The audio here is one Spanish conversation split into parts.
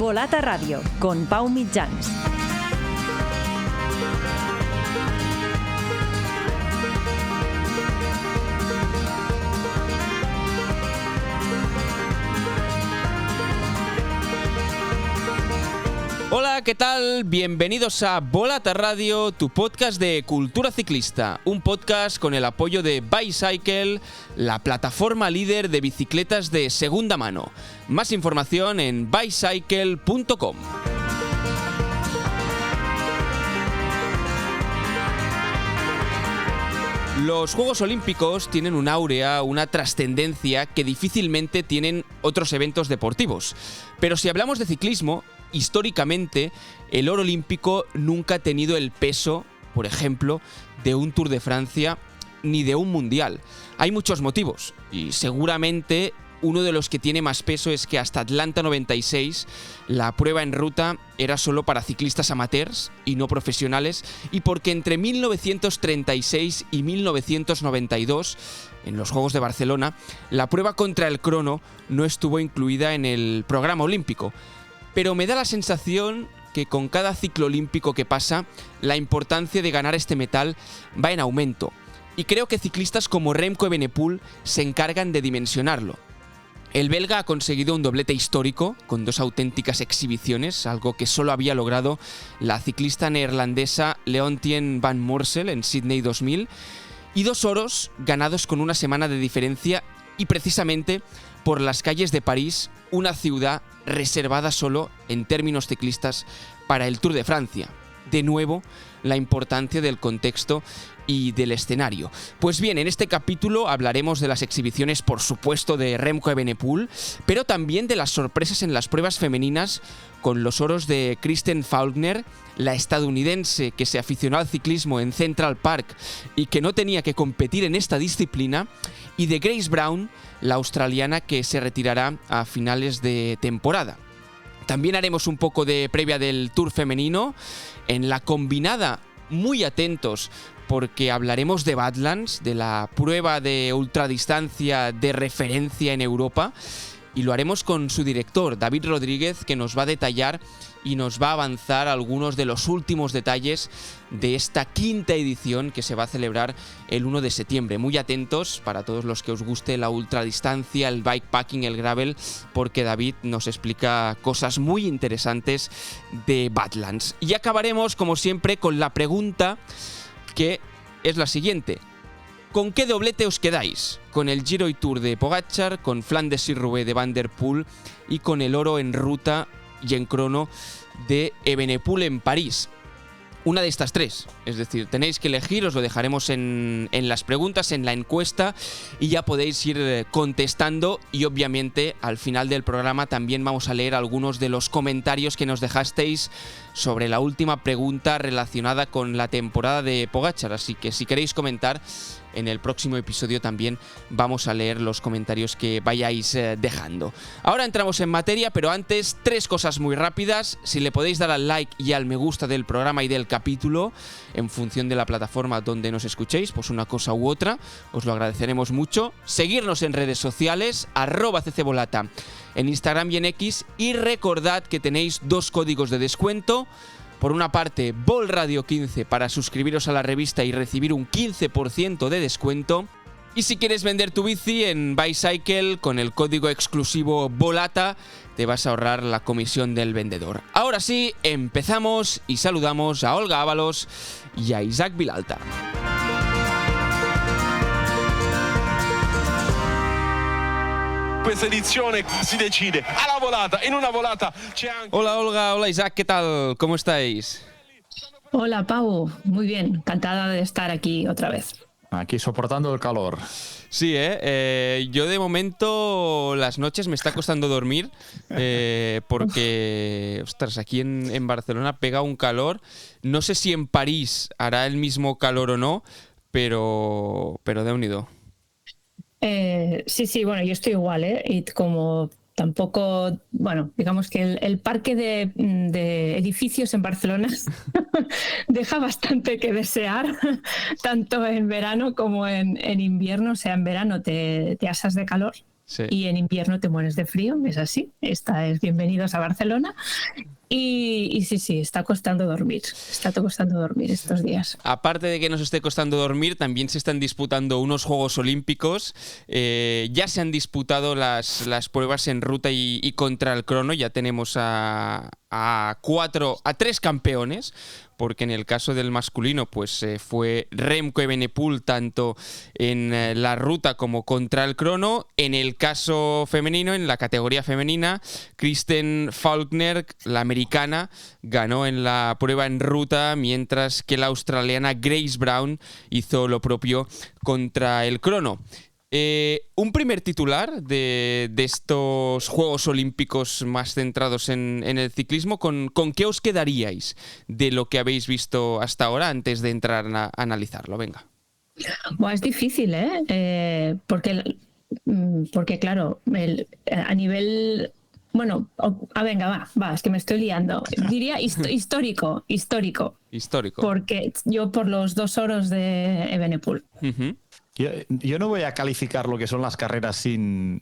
Volata Radio, con Pau Mitjans. Hola, ¿qué tal? Bienvenidos a Volata Radio, tu podcast de cultura ciclista. Un podcast con el apoyo de Bicycle, la plataforma líder de bicicletas de segunda mano. Más información en bicycle.com. Los Juegos Olímpicos tienen un áurea, una trascendencia que difícilmente tienen otros eventos deportivos. Pero si hablamos de ciclismo, históricamente el oro olímpico nunca ha tenido el peso, por ejemplo, de un Tour de Francia ni de un Mundial. Hay muchos motivos y seguramente uno de los que tiene más peso es que hasta Atlanta 96 la prueba en ruta era solo para ciclistas amateurs y no profesionales, y porque entre 1936 y 1992, en los Juegos de Barcelona, la prueba contra el crono no estuvo incluida en el programa olímpico. Pero me da la sensación que con cada ciclo olímpico que pasa, la importancia de ganar este metal va en aumento. Y creo que ciclistas como Remco Evenepoel se encargan de dimensionarlo. El belga ha conseguido un doblete histórico con dos auténticas exhibiciones, algo que solo había logrado la ciclista neerlandesa Leontien van Moorsel en Sydney 2000, y dos oros ganados con una semana de diferencia y precisamente por las calles de París, una ciudad reservada solo, en términos ciclistas, para el Tour de Francia. De nuevo, la importancia del contexto y del escenario. Pues bien, en este capítulo hablaremos de las exhibiciones, por supuesto, de Remco Evenepoel, pero también de las sorpresas en las pruebas femeninas, con los oros de Kristen Faulkner, la estadounidense que se aficionó al ciclismo en Central Park y que no tenía que competir en esta disciplina, y de Grace Brown, la australiana que se retirará a finales de temporada. También haremos un poco de previa del Tour femenino. En la combinada, muy atentos, porque hablaremos de Badlands, de la prueba de ultradistancia de referencia en Europa, y lo haremos con su director, David Rodríguez, que nos va a detallar y nos va a avanzar algunos de los últimos detalles de esta quinta edición que se va a celebrar el 1 de septiembre. Muy atentos para todos los que os guste la ultradistancia, el bikepacking, el gravel, porque David nos explica cosas muy interesantes de Badlands. Y acabaremos, como siempre, con la pregunta que es la siguiente: ¿con qué doblete os quedáis? ¿Con el Giro y Tour de Pogačar, con Flandes y Roubaix de Van der Poel y con el oro en ruta y en crono de Evenepoel en París? Una de estas tres, es decir, tenéis que elegir, os lo dejaremos en las preguntas, en la encuesta, y ya podéis ir contestando, y obviamente al final del programa también vamos a leer algunos de los comentarios que nos dejasteis sobre la última pregunta relacionada con la temporada de Pogačar, así que si queréis comentar, en el próximo episodio también vamos a leer los comentarios que vayáis dejando. Ahora entramos en materia, pero antes, tres cosas muy rápidas. Si le podéis dar al like y al me gusta del programa y del capítulo, en función de la plataforma donde nos escuchéis, pues una cosa u otra, os lo agradeceremos mucho. Seguirnos en redes sociales, @ccvolata, en Instagram y en X, y recordad que tenéis dos códigos de descuento. Por una parte, VolRadio 15 para suscribiros a la revista y recibir un 15% de descuento. Y si quieres vender tu bici en Bicycle con el código exclusivo VOLATA, te vas a ahorrar la comisión del vendedor. Ahora sí, empezamos y saludamos a Olga Ábalos y a Isaac Vilalta. Questa edizione si decide alla volata, en una volata c'è anche... Hola Olga, hola Isaac, ¿qué tal? ¿Cómo estáis? Hola Pau, muy bien, encantada de estar aquí otra vez. Aquí soportando el calor. Sí, yo de momento las noches me está costando dormir porque, ostras, aquí en Barcelona pega un calor. No sé si en París hará el mismo calor o no, pero de unido. Sí, bueno, yo estoy igual, y como tampoco, bueno, digamos que el parque de edificios en Barcelona deja bastante que desear, tanto en verano como en invierno. O sea, en verano te asas de calor Sí. Y en invierno te mueres de frío, es así. Esta es Bienvenidos a Barcelona. Y sí, está costando dormir. Está costando dormir estos días. Aparte de que nos esté costando dormir, también se están disputando unos Juegos Olímpicos. Ya se han disputado las pruebas en ruta y contra el crono. Ya tenemos a 3 campeones, porque en el caso del masculino pues fue Remco Evenepoel tanto en la ruta como contra el crono. En el caso femenino, en la categoría femenina, Kristen Faulkner, la americana, ganó en la prueba en ruta, mientras que la australiana Grace Brown hizo lo propio contra el crono. Un primer titular de estos Juegos Olímpicos más centrados en el ciclismo, ¿con qué os quedaríais de lo que habéis visto hasta ahora antes de entrar a analizarlo? Venga. Bueno, es difícil, porque claro, a nivel... Bueno, venga, va, es que me estoy liando. Diría histórico. Histórico. Porque yo por los 2 oros de Evenepoel. Uh-huh. Yo no voy a calificar lo que son las carreras sin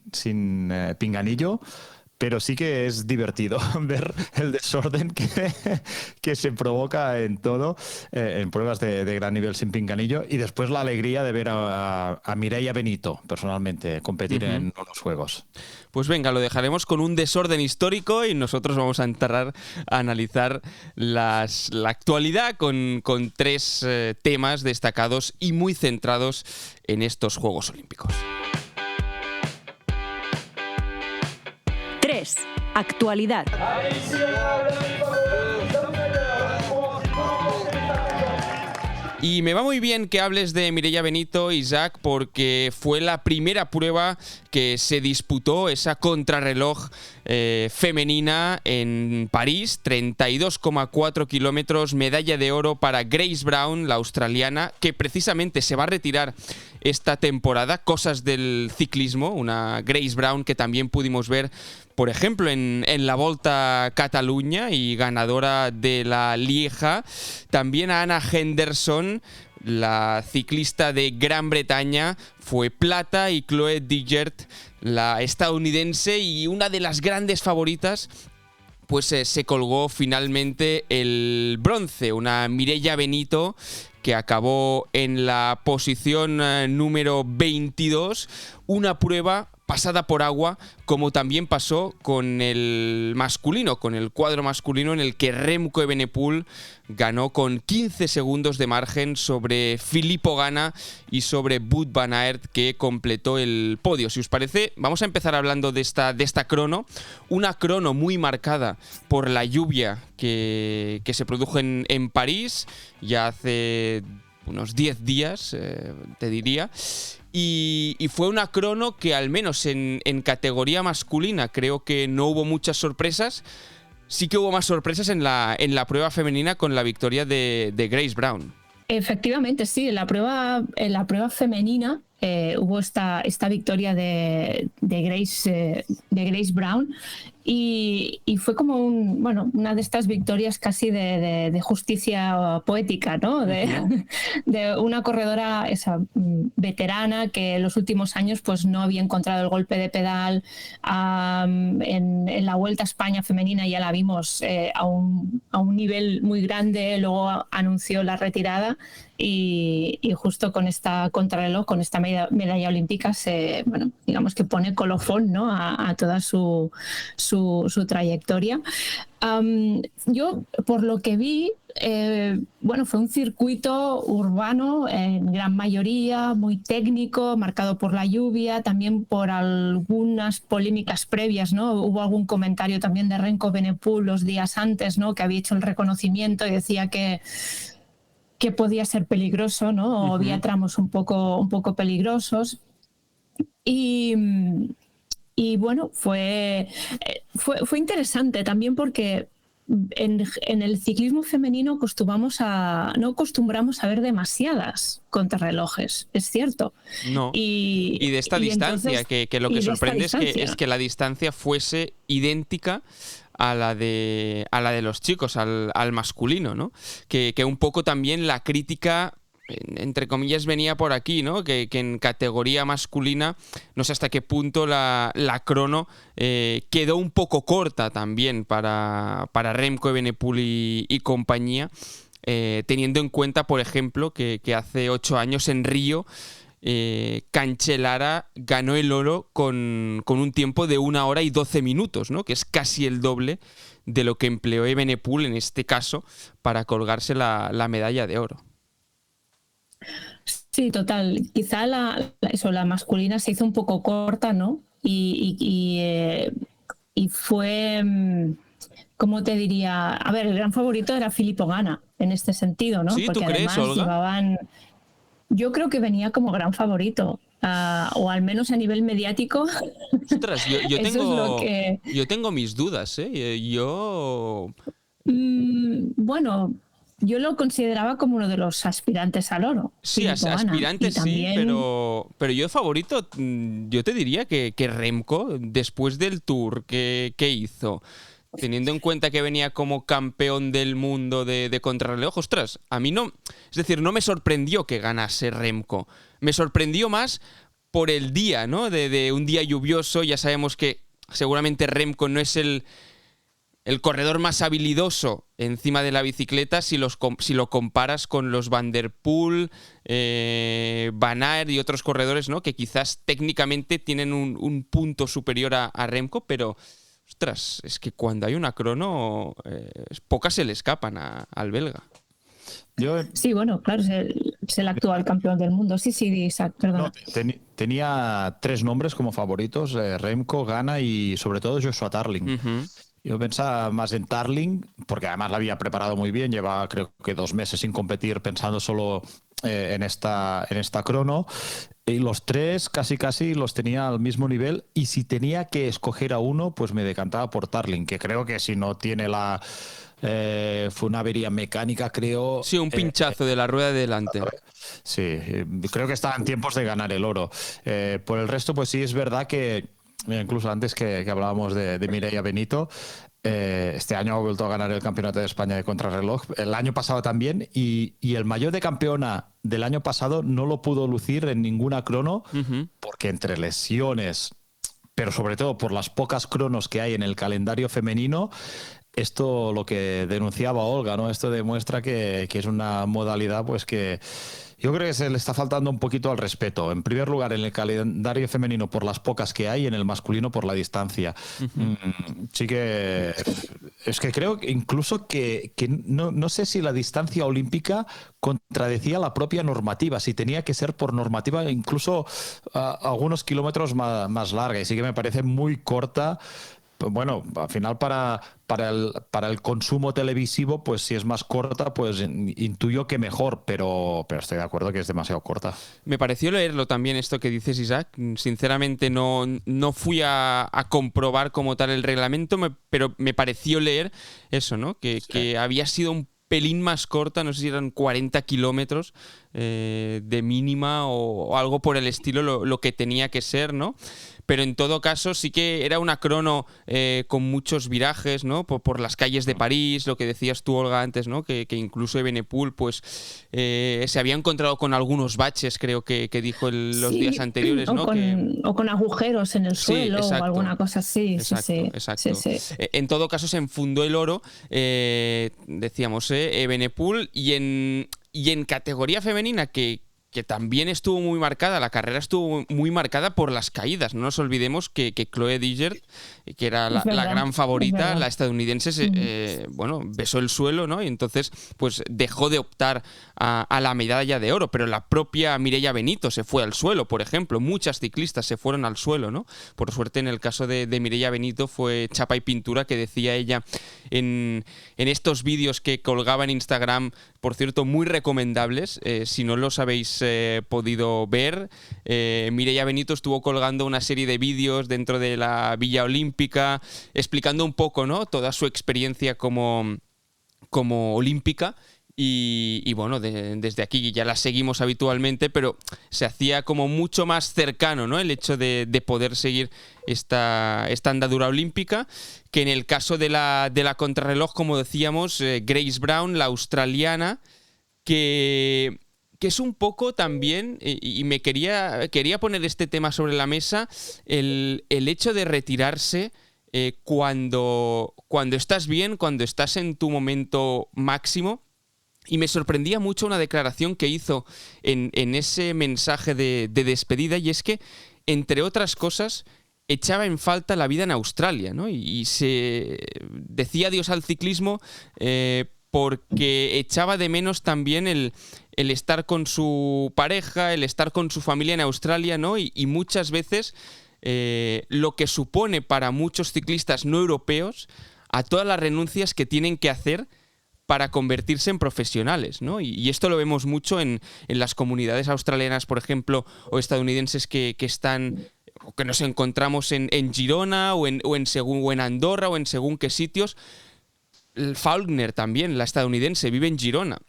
pinganillo, pero sí que es divertido ver el desorden que se provoca en todo, en pruebas de gran nivel sin pinganillo, y después la alegría de ver a Mireia Benito, personalmente, competir en los Juegos. Pues venga, lo dejaremos con un desorden histórico y nosotros vamos a entrar a analizar la actualidad con 3 temas destacados y muy centrados en estos Juegos Olímpicos. 3. Actualidad. Y me va muy bien que hables de Mireia Benito, Isaac, porque fue la primera prueba que se disputó, esa contrarreloj femenina en París, 32,4 kilómetros, medalla de oro para Grace Brown, la australiana, que precisamente se va a retirar esta temporada. Cosas del ciclismo, una Grace Brown que también pudimos ver, por ejemplo, en la Volta a Cataluña y ganadora de la Lieja. También a Anna Henderson, la ciclista de Gran Bretaña, fue plata, y Chloe Digert, la estadounidense y una de las grandes favoritas, pues se colgó finalmente el bronce, una Mireia Benito que acabó en la posición número 22, una prueba pasada por agua, como también pasó con el masculino, con el cuadro masculino, en el que Remco Evenepoel ganó con 15 segundos de margen sobre Filippo Ganna y sobre Wout van Aert, que completó el podio. Si os parece, vamos a empezar hablando de esta crono, una crono muy marcada por la lluvia que se produjo en París ya hace unos 10 días, te diría. Y fue una crono que, al menos en categoría masculina, creo que no hubo muchas sorpresas. Sí que hubo más sorpresas en la prueba femenina, con la victoria de Grace Brown. Efectivamente, sí. En la prueba femenina hubo esta victoria de Grace Brown, y fue como una de estas victorias casi de justicia poética, ¿no? De una corredora veterana que en los últimos años pues no había encontrado el golpe de pedal. En la Vuelta a España femenina ya la vimos a un nivel muy grande, luego anunció la retirada, y justo con esta contrarreloj, con esta medalla olímpica, digamos que pone colofón, ¿no?, a toda su trayectoria. Yo, por lo que vi, fue un circuito urbano en gran mayoría, muy técnico, marcado por la lluvia, también por algunas polémicas previas, ¿no? Hubo algún comentario también de Remco Evenepoel los días antes, ¿no?, que había hecho el reconocimiento y decía que podía ser peligroso, ¿no? O había tramos un poco peligrosos. Y bueno, fue interesante también, porque en el ciclismo femenino no acostumbramos a ver demasiadas contrarrelojes, es cierto. No. Y de esta distancia, entonces, que lo que sorprende es que la distancia fuese idéntica a la de los chicos, al masculino, ¿no? Que un poco también la crítica entre comillas, venía por aquí, ¿no? Que en categoría masculina, no sé hasta qué punto la crono quedó un poco corta también para Remco Evenepoel y compañía, teniendo en cuenta, por ejemplo, que hace 8 años en Río Cancellara ganó el oro con un tiempo de 1 hora y 12 minutos, ¿no? Que es casi el doble de lo que empleó Evenepoel en este caso para colgarse la medalla de oro. Sí, total. Quizá la masculina se hizo un poco corta, ¿no? Y fue, ¿cómo te diría? A ver, el gran favorito era Filippo Ganna en este sentido, ¿no? Sí, porque ¿tú crees, además Olga? yo creo que venía como gran favorito, o al menos a nivel mediático. Ostras, yo Eso es lo que... yo tengo mis dudas, ¿eh? Bueno, yo lo consideraba como uno de los aspirantes al oro. Sí, Filippo Ganna. aspirantes Y también... sí, pero yo favorito, yo te diría que Remco, después del Tour que hizo, teniendo en cuenta que venía como campeón del mundo de contrarreloj, ostras, a mí no, es decir, no me sorprendió que ganase Remco, me sorprendió más por el día, ¿no? De un día lluvioso. Ya sabemos que seguramente Remco no es el corredor más habilidoso encima de la bicicleta si lo comparas con los Van der Poel, Van Aert y otros corredores, ¿no? Que quizás técnicamente tienen un punto superior a Remco, pero ostras, es que cuando hay una crono, pocas se le escapan al belga. Sí, bueno, claro, es el actual campeón del mundo. Sí, Isaac, perdona. No, tenía 3 nombres como favoritos, Remco, Ganna y sobre todo Joshua Tarling. Uh-huh. Yo pensaba más en Tarling, porque además la había preparado muy bien, llevaba creo que 2 meses sin competir pensando solo en esta crono. Y los 3 casi los tenía al mismo nivel, y si tenía que escoger a uno, pues me decantaba por Tarling, que creo que si no tiene fue una avería mecánica, creo. Sí, un pinchazo de la rueda de delante. Sí, creo que está en tiempos de ganar el oro. Por el resto, pues sí es verdad que, incluso antes que hablábamos de Mireia Benito, este año ha vuelto a ganar el Campeonato de España de contrarreloj, el año pasado también, y el maillot de campeona del año pasado no lo pudo lucir en ninguna crono, porque entre lesiones, pero sobre todo por las pocas cronos que hay en el calendario femenino, esto lo que denunciaba Olga, ¿no? Esto demuestra que es una modalidad pues que yo creo que se le está faltando un poquito al respeto. En primer lugar, en el calendario femenino por las pocas que hay, y en el masculino por la distancia. Sí que es que creo que incluso que no sé si la distancia olímpica contradecía la propia normativa, si tenía que ser por normativa incluso algunos kilómetros más larga, y sí que me parece muy corta. Bueno, al final para el consumo televisivo, pues si es más corta, pues intuyo que mejor, pero estoy de acuerdo que es demasiado corta. Me pareció leerlo también esto que dices, Isaac. Sinceramente no fui a comprobar como tal el reglamento, pero me pareció leer eso, ¿no? Que había sido un pelín más corta, no sé si eran 40 kilómetros de mínima o algo por el estilo, lo que tenía que ser, ¿no? Pero en todo caso sí que era una crono con muchos virajes, ¿no? Por las calles de París, lo que decías tú, Olga, antes, ¿no? Que incluso Evenepoel pues se había encontrado con algunos baches, creo que dijo los días anteriores, ¿no? O con agujeros en el suelo, exacto, o alguna cosa así. Exacto. Sí. En todo caso se enfundó el oro, decíamos, Evenepoel, y en categoría femenina que también estuvo muy marcada, la carrera estuvo muy marcada por las caídas. No nos olvidemos que Chloe Digert, que era la gran favorita, la estadounidense, besó el suelo, ¿no? Y entonces pues dejó de optar a la medalla de oro. Pero la propia Mireia Benito se fue al suelo, por ejemplo. Muchas ciclistas se fueron al suelo, ¿no? Por suerte, en el caso de Mireia Benito fue chapa y pintura, que decía ella en estos vídeos que colgaba en Instagram, por cierto, muy recomendables. Si no los habéis podido ver, Mireia Benito estuvo colgando una serie de vídeos dentro de la Villa Olímpica, explicando un poco, ¿no? Toda su experiencia como olímpica. Y bueno, desde aquí ya la seguimos habitualmente, pero se hacía como mucho más cercano, ¿no? El hecho de poder seguir esta andadura olímpica, que en el caso de la contrarreloj, como decíamos, Grace Brown, la australiana, que que es un poco también, y me quería poner este tema sobre la mesa, el hecho de retirarse cuando estás bien, cuando estás en tu momento máximo. Y me sorprendía mucho una declaración que hizo en ese mensaje de despedida, y es que, entre otras cosas, echaba en falta la vida en Australia, ¿no? Y se decía adiós al ciclismo porque echaba de menos también el estar con su pareja, el estar con su familia en Australia, ¿no? Y muchas veces lo que supone para muchos ciclistas no europeos a todas las renuncias que tienen que hacer para convertirse en profesionales, ¿no? Y esto lo vemos mucho en las comunidades australianas, por ejemplo, o estadounidenses que están, o que nos encontramos en Girona o en Andorra o en según qué sitios. Faulkner también, la estadounidense, vive en Girona.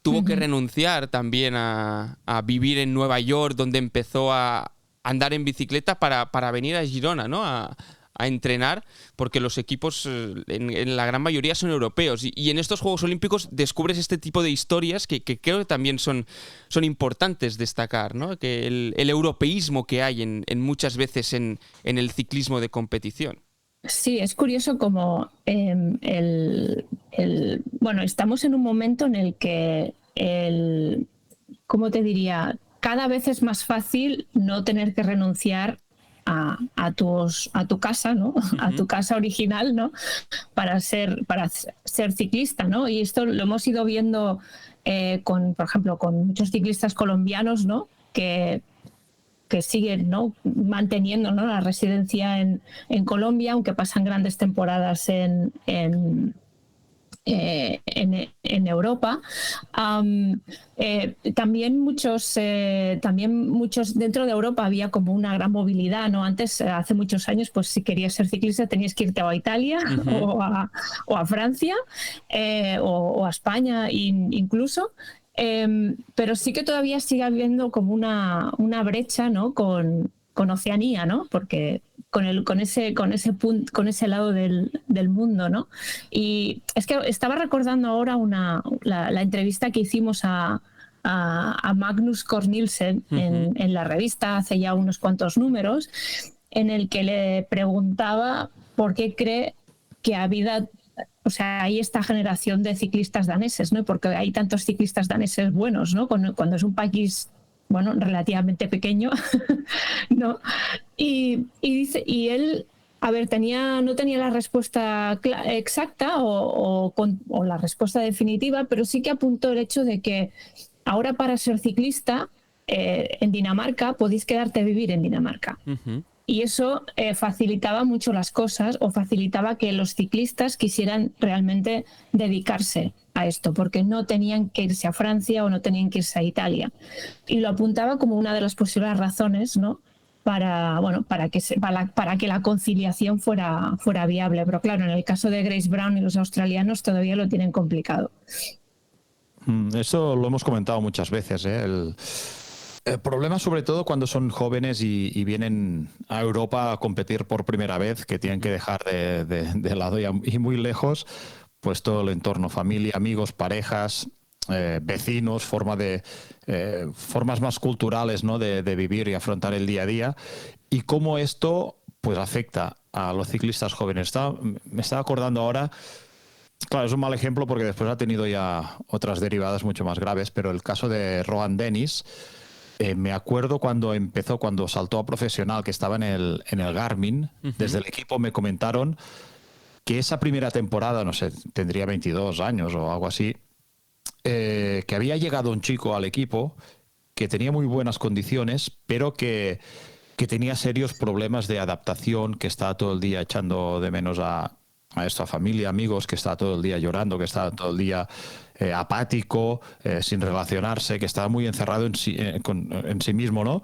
Tuvo que renunciar también a vivir en Nueva York, donde empezó a andar en bicicleta para venir a Girona, ¿no? A entrenar, porque los equipos en la gran mayoría son europeos, y en estos Juegos Olímpicos descubres este tipo de historias que creo que también son importantes destacar, ¿no? Que el europeísmo que hay en muchas veces en el ciclismo de competición. Sí, es curioso como bueno, estamos en un momento en el que ¿cómo te diría? Cada vez es más fácil no tener que renunciar a tu casa, ¿no? A tu casa original, ¿no? Para ser ciclista, ¿no? Y esto lo hemos ido viendo por ejemplo, con muchos ciclistas colombianos, ¿no? Que siguen, ¿no? Manteniendo, ¿no? La residencia en Colombia, aunque pasan grandes temporadas en Europa. También muchos dentro de Europa había como una gran movilidad, ¿no? Antes, hace muchos años, pues si querías ser ciclista tenías que irte a Italia o a Francia o a España incluso. Pero sí que todavía sigue habiendo como una brecha, ¿no? con Oceanía, ¿no? Porque con ese lado del mundo, ¿no? Y es que estaba recordando ahora la entrevista que hicimos a Magnus Cort Nielsen en la revista hace ya unos cuantos números, en el que le preguntaba por qué cree que hay esta generación de ciclistas daneses, ¿no? Porque hay tantos ciclistas daneses buenos, ¿no? Cuando es un país, bueno, relativamente pequeño, ¿no? Y él, a ver, no tenía la respuesta exacta o la respuesta definitiva, pero sí que apuntó el hecho de que ahora, para ser ciclista en Dinamarca, podéis quedarte a vivir en Dinamarca. Y eso facilitaba mucho las cosas, o facilitaba que los ciclistas quisieran realmente dedicarse a esto, porque no tenían que irse a Francia o no tenían que irse a Italia. Y lo apuntaba como una de las posibles razones, ¿no? Para que la conciliación fuera viable. Pero claro, en el caso de Grace Brown y los australianos todavía lo tienen complicado. Eso lo hemos comentado muchas veces, ¿eh? El problema, sobre todo cuando son jóvenes y vienen a Europa a competir por primera vez, que tienen que dejar de lado y muy lejos, pues todo el entorno, familia, amigos, parejas, vecinos, formas más culturales, ¿no? de vivir y afrontar el día a día, y cómo esto pues afecta a los ciclistas jóvenes. Me estaba acordando ahora. Claro, es un mal ejemplo porque después ha tenido ya otras derivadas mucho más graves, pero el caso de Rohan Dennis, me acuerdo cuando saltó a profesional, que estaba en el Garmin, desde el equipo me comentaron que esa primera temporada, no sé, tendría 22 años o algo así, que había llegado un chico al equipo que tenía muy buenas condiciones, pero que tenía serios problemas de adaptación, que estaba todo el día echando de menos a familia, amigos, que estaba todo el día llorando, que estaba todo el día apático, sin relacionarse, que estaba muy encerrado en sí mismo, ¿no?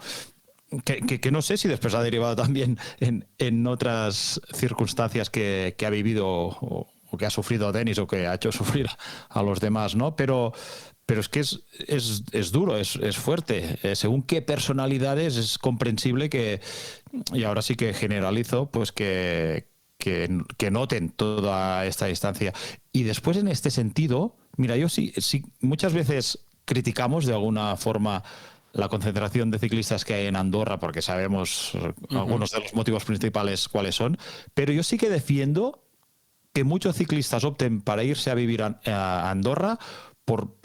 Que no sé si después ha derivado también en otras circunstancias que ha vivido o que ha sufrido Dennis o que ha hecho sufrir a los demás, ¿no? Pero es que es duro, es fuerte. Según qué personalidades es comprensible y ahora sí que generalizo, pues que noten toda esta distancia. Y después, en este sentido, mira, yo sí muchas veces criticamos de alguna forma la concentración de ciclistas que hay en Andorra, porque sabemos algunos de los motivos principales cuáles son, pero yo sí que defiendo que muchos ciclistas opten para irse a vivir a Andorra por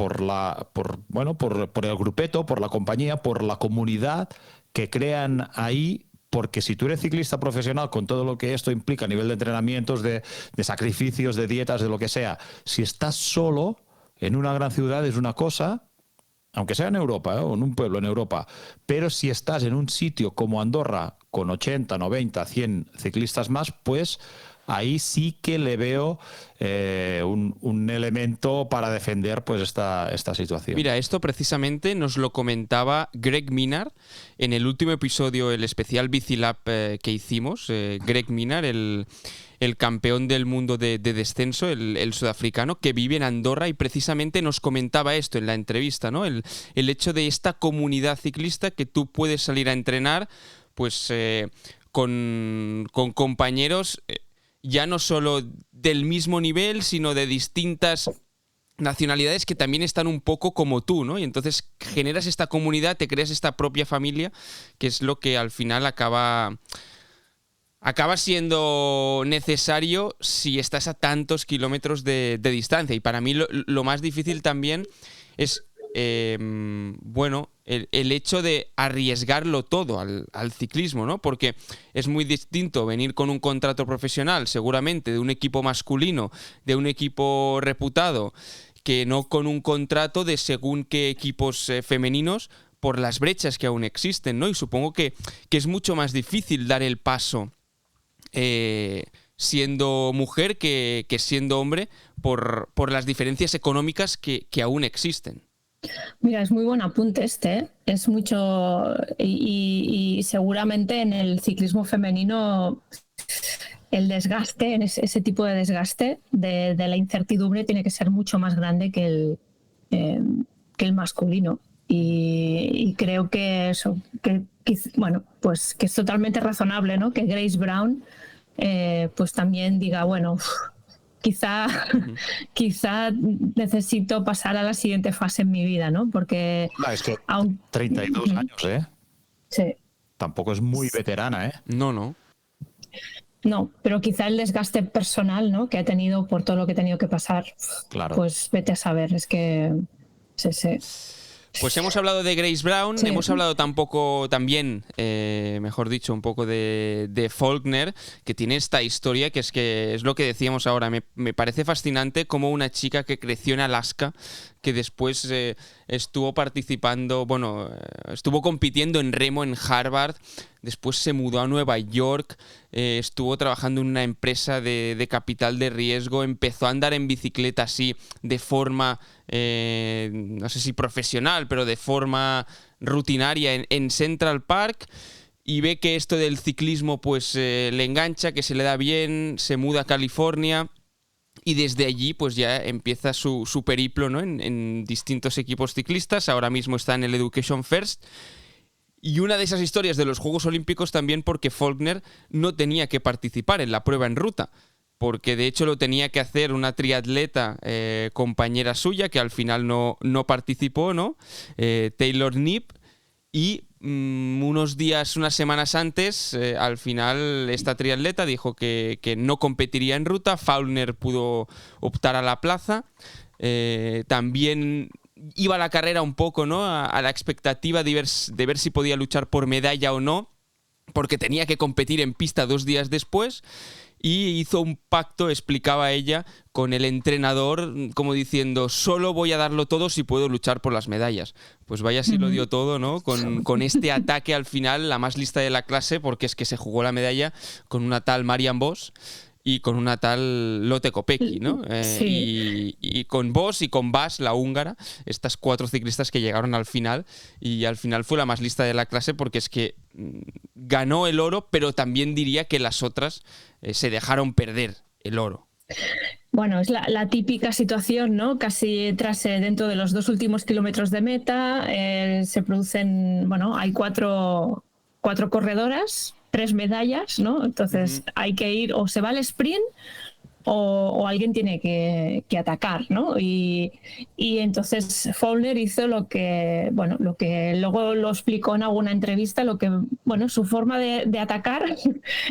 el grupeto, por la compañía, por la comunidad que crean ahí, porque si tú eres ciclista profesional, con todo lo que esto implica a nivel de entrenamientos, de sacrificios, de dietas, de lo que sea, si estás solo en una gran ciudad es una cosa, aunque sea en Europa, o en un pueblo en Europa, pero si estás en un sitio como Andorra, con 80, 90, 100 ciclistas más, pues ahí sí que le veo un elemento para defender pues esta situación. Mira, esto precisamente nos lo comentaba Greg Minnaar en el último episodio, el especial Bicilab que hicimos. Greg Minnaar, el campeón del mundo de descenso, el sudafricano, que vive en Andorra, y precisamente nos comentaba esto en la entrevista, ¿no? El hecho de esta comunidad ciclista que tú puedes salir a entrenar pues con compañeros ya no solo del mismo nivel, sino de distintas nacionalidades que también están un poco como tú, ¿no? Y entonces generas esta comunidad, te creas esta propia familia, que es lo que al final acaba siendo necesario si estás a tantos kilómetros de distancia. Y para mí lo más difícil también es el hecho de arriesgarlo todo al ciclismo, ¿no? Porque es muy distinto venir con un contrato profesional, seguramente, de un equipo masculino, de un equipo reputado, que no con un contrato de según qué equipos femeninos, por las brechas que aún existen, ¿no? Y supongo que es mucho más difícil dar el paso siendo mujer que siendo hombre por las diferencias económicas que aún existen. Mira, es muy buen apunte este, es mucho, y seguramente en el ciclismo femenino el desgaste, en ese tipo de desgaste de la incertidumbre tiene que ser mucho más grande que el masculino. Y creo que eso, pues que es totalmente razonable, ¿no? Que Grace Brown pues también diga, bueno, quizá necesito pasar a la siguiente fase en mi vida, ¿no? Porque es que 32 años, ¿eh? Sí. Tampoco es muy veterana, ¿eh? No, pero quizá el desgaste personal, ¿no? Que ha tenido por todo lo que ha tenido que pasar, claro. Pues vete a saber, es que sí. Pues hemos hablado de Grace Brown, sí. Hemos hablado también, mejor dicho, un poco de Faulkner, que tiene esta historia que es lo que decíamos ahora. Me parece fascinante cómo una chica que creció en Alaska, que después estuvo compitiendo en remo en Harvard, después se mudó a Nueva York, estuvo trabajando en una empresa de capital de riesgo, empezó a andar en bicicleta así de forma, no sé si profesional, pero de forma rutinaria en Central Park, y ve que esto del ciclismo pues le engancha, que se le da bien, se muda a California. Y desde allí pues ya empieza su periplo, ¿no? en distintos equipos ciclistas. Ahora mismo está en el Education First. Y una de esas historias de los Juegos Olímpicos también porque Faulkner no tenía que participar en la prueba en ruta. Porque de hecho lo tenía que hacer una triatleta compañera suya, que al final no participó, ¿no? Taylor Knibb. Y unas semanas antes, al final esta triatleta dijo que no competiría en ruta. Faulkner pudo optar a la plaza. También iba la carrera un poco, ¿no? a la expectativa de ver si podía luchar por medalla o no, porque tenía que competir en pista 2 días después. Y hizo un pacto, explicaba ella, con el entrenador, como diciendo, solo voy a darlo todo si puedo luchar por las medallas. Pues vaya si lo dio todo, ¿no? Con este ataque al final, la más lista de la clase, porque es que se jugó la medalla con una tal Marianne Vos y con una tal Lotte Kopecky, ¿no? Sí. Y con Vos y con Bas, la húngara, estas 4 ciclistas que llegaron al final, y al final fue la más lista de la clase porque es que ganó el oro, pero también diría que las otras se dejaron perder el oro. Bueno, es la típica situación, ¿no? Casi dentro de los 2 últimos kilómetros de meta se producen, hay 4 corredoras, 3 medallas, ¿no? Entonces hay que ir, o se va al sprint o alguien tiene que atacar, ¿no? Y entonces Follner hizo lo que luego lo explicó en alguna entrevista, su forma de atacar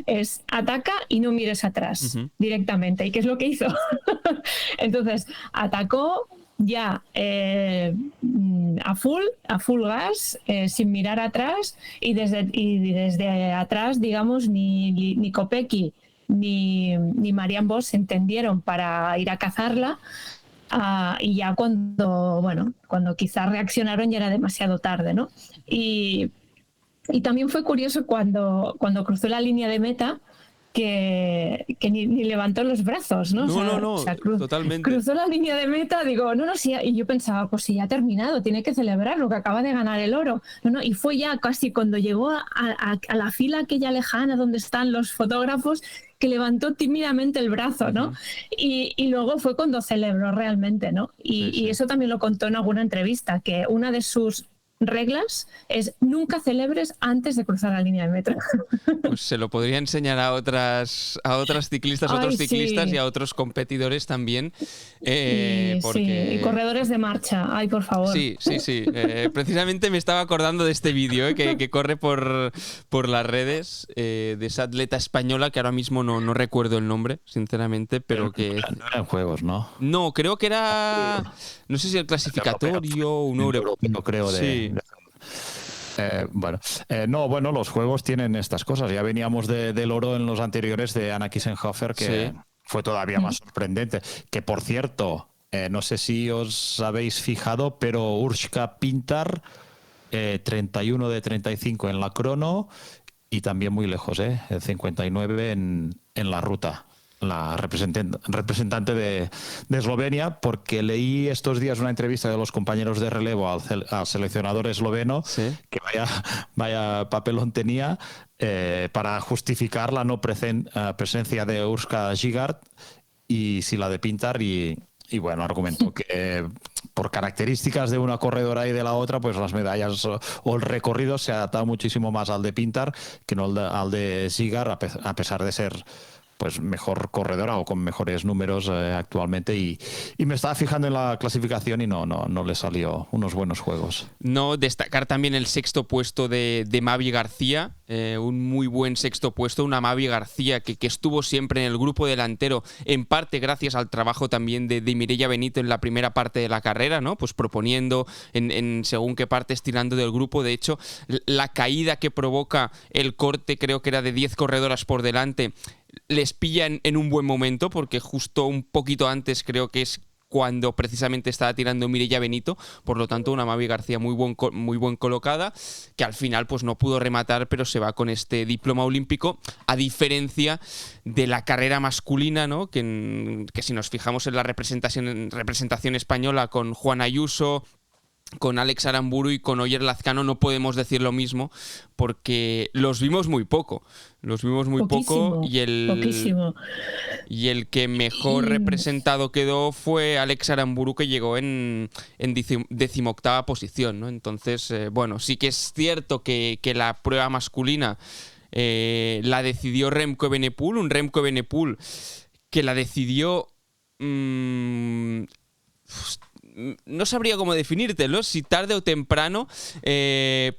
es ataca y no mires atrás directamente. ¿Y qué es lo que hizo? Entonces atacó ya a full gas, sin mirar atrás, y desde atrás, digamos, ni Kopecky ni Marianne Vos se entendieron para ir a cazarla, y ya cuando quizás reaccionaron ya era demasiado tarde, ¿no? Y también fue curioso cuando cruzó la línea de meta, que ni levantó los brazos, ¿no? Totalmente. Cruzó la línea de meta, digo, sí, y yo pensaba, pues si ya ha terminado, tiene que celebrarlo, que acaba de ganar el oro. Y fue ya casi cuando llegó a la fila aquella lejana donde están los fotógrafos, que levantó tímidamente el brazo, ¿no? Y luego fue cuando celebró realmente, ¿no? Y eso también lo contó en alguna entrevista, que una de sus reglas es nunca celebres antes de cruzar la línea de meta. Pues se lo podría enseñar a otras ciclistas, a otros ciclistas y a otros competidores también. Y corredores de marcha, ay, por favor. Sí. Precisamente me estaba acordando de este vídeo que corre por las redes, de esa atleta española que ahora mismo no recuerdo el nombre, sinceramente, pero que... No eran juegos, ¿no? No, creo que era... No sé si el clasificatorio o un europeo. No creo los juegos tienen estas cosas. Ya veníamos del oro en los anteriores de Anna Kissenhofer, que fue todavía más sorprendente. Que, por cierto, no sé si os habéis fijado, pero Urška Pintar, 31 de 35 en la crono y también muy lejos, el 59 en la ruta. La representante de Eslovenia, porque leí estos días una entrevista de los compañeros de relevo al seleccionador esloveno, que vaya papelón tenía para justificar la no presencia de Urška Žigart y sí la de Pintar, y bueno, argumentó que por características de una corredora y de la otra, pues las medallas o el recorrido se adapta muchísimo más al de Pintar que no al de Žigart, a pesar de ser pues mejor corredora o con mejores números actualmente, y me estaba fijando en la clasificación y no le salió unos buenos juegos. No, destacar también el sexto puesto de Mavi García, un muy buen sexto puesto, una Mavi García que estuvo siempre en el grupo delantero, en parte gracias al trabajo también de Mireia Benito en la primera parte de la carrera, ¿no? Pues proponiendo en según qué partes, tirando del grupo. De hecho, la caída que provoca el corte, creo que era de 10 corredoras por delante, les pilla en un buen momento, porque justo un poquito antes creo que es cuando precisamente estaba tirando Mireia Benito. Por lo tanto, una Mavi García muy buen colocada, que al final pues no pudo rematar, pero se va con este diploma olímpico, a diferencia de la carrera masculina, ¿no? Que si nos fijamos en la representación española, con Juan Ayuso, con Alex Aramburu y con Oyer Lazcano, no podemos decir lo mismo, porque los vimos muy poco. Poquísimo. Y el que mejor representado quedó fue Alex Aramburu, que llegó en 18ª posición, ¿no? Entonces, sí que es cierto que la prueba masculina la decidió Remco Evenepoel, un Remco Evenepoel que la decidió... no sabría cómo definírtelo, si tarde o temprano,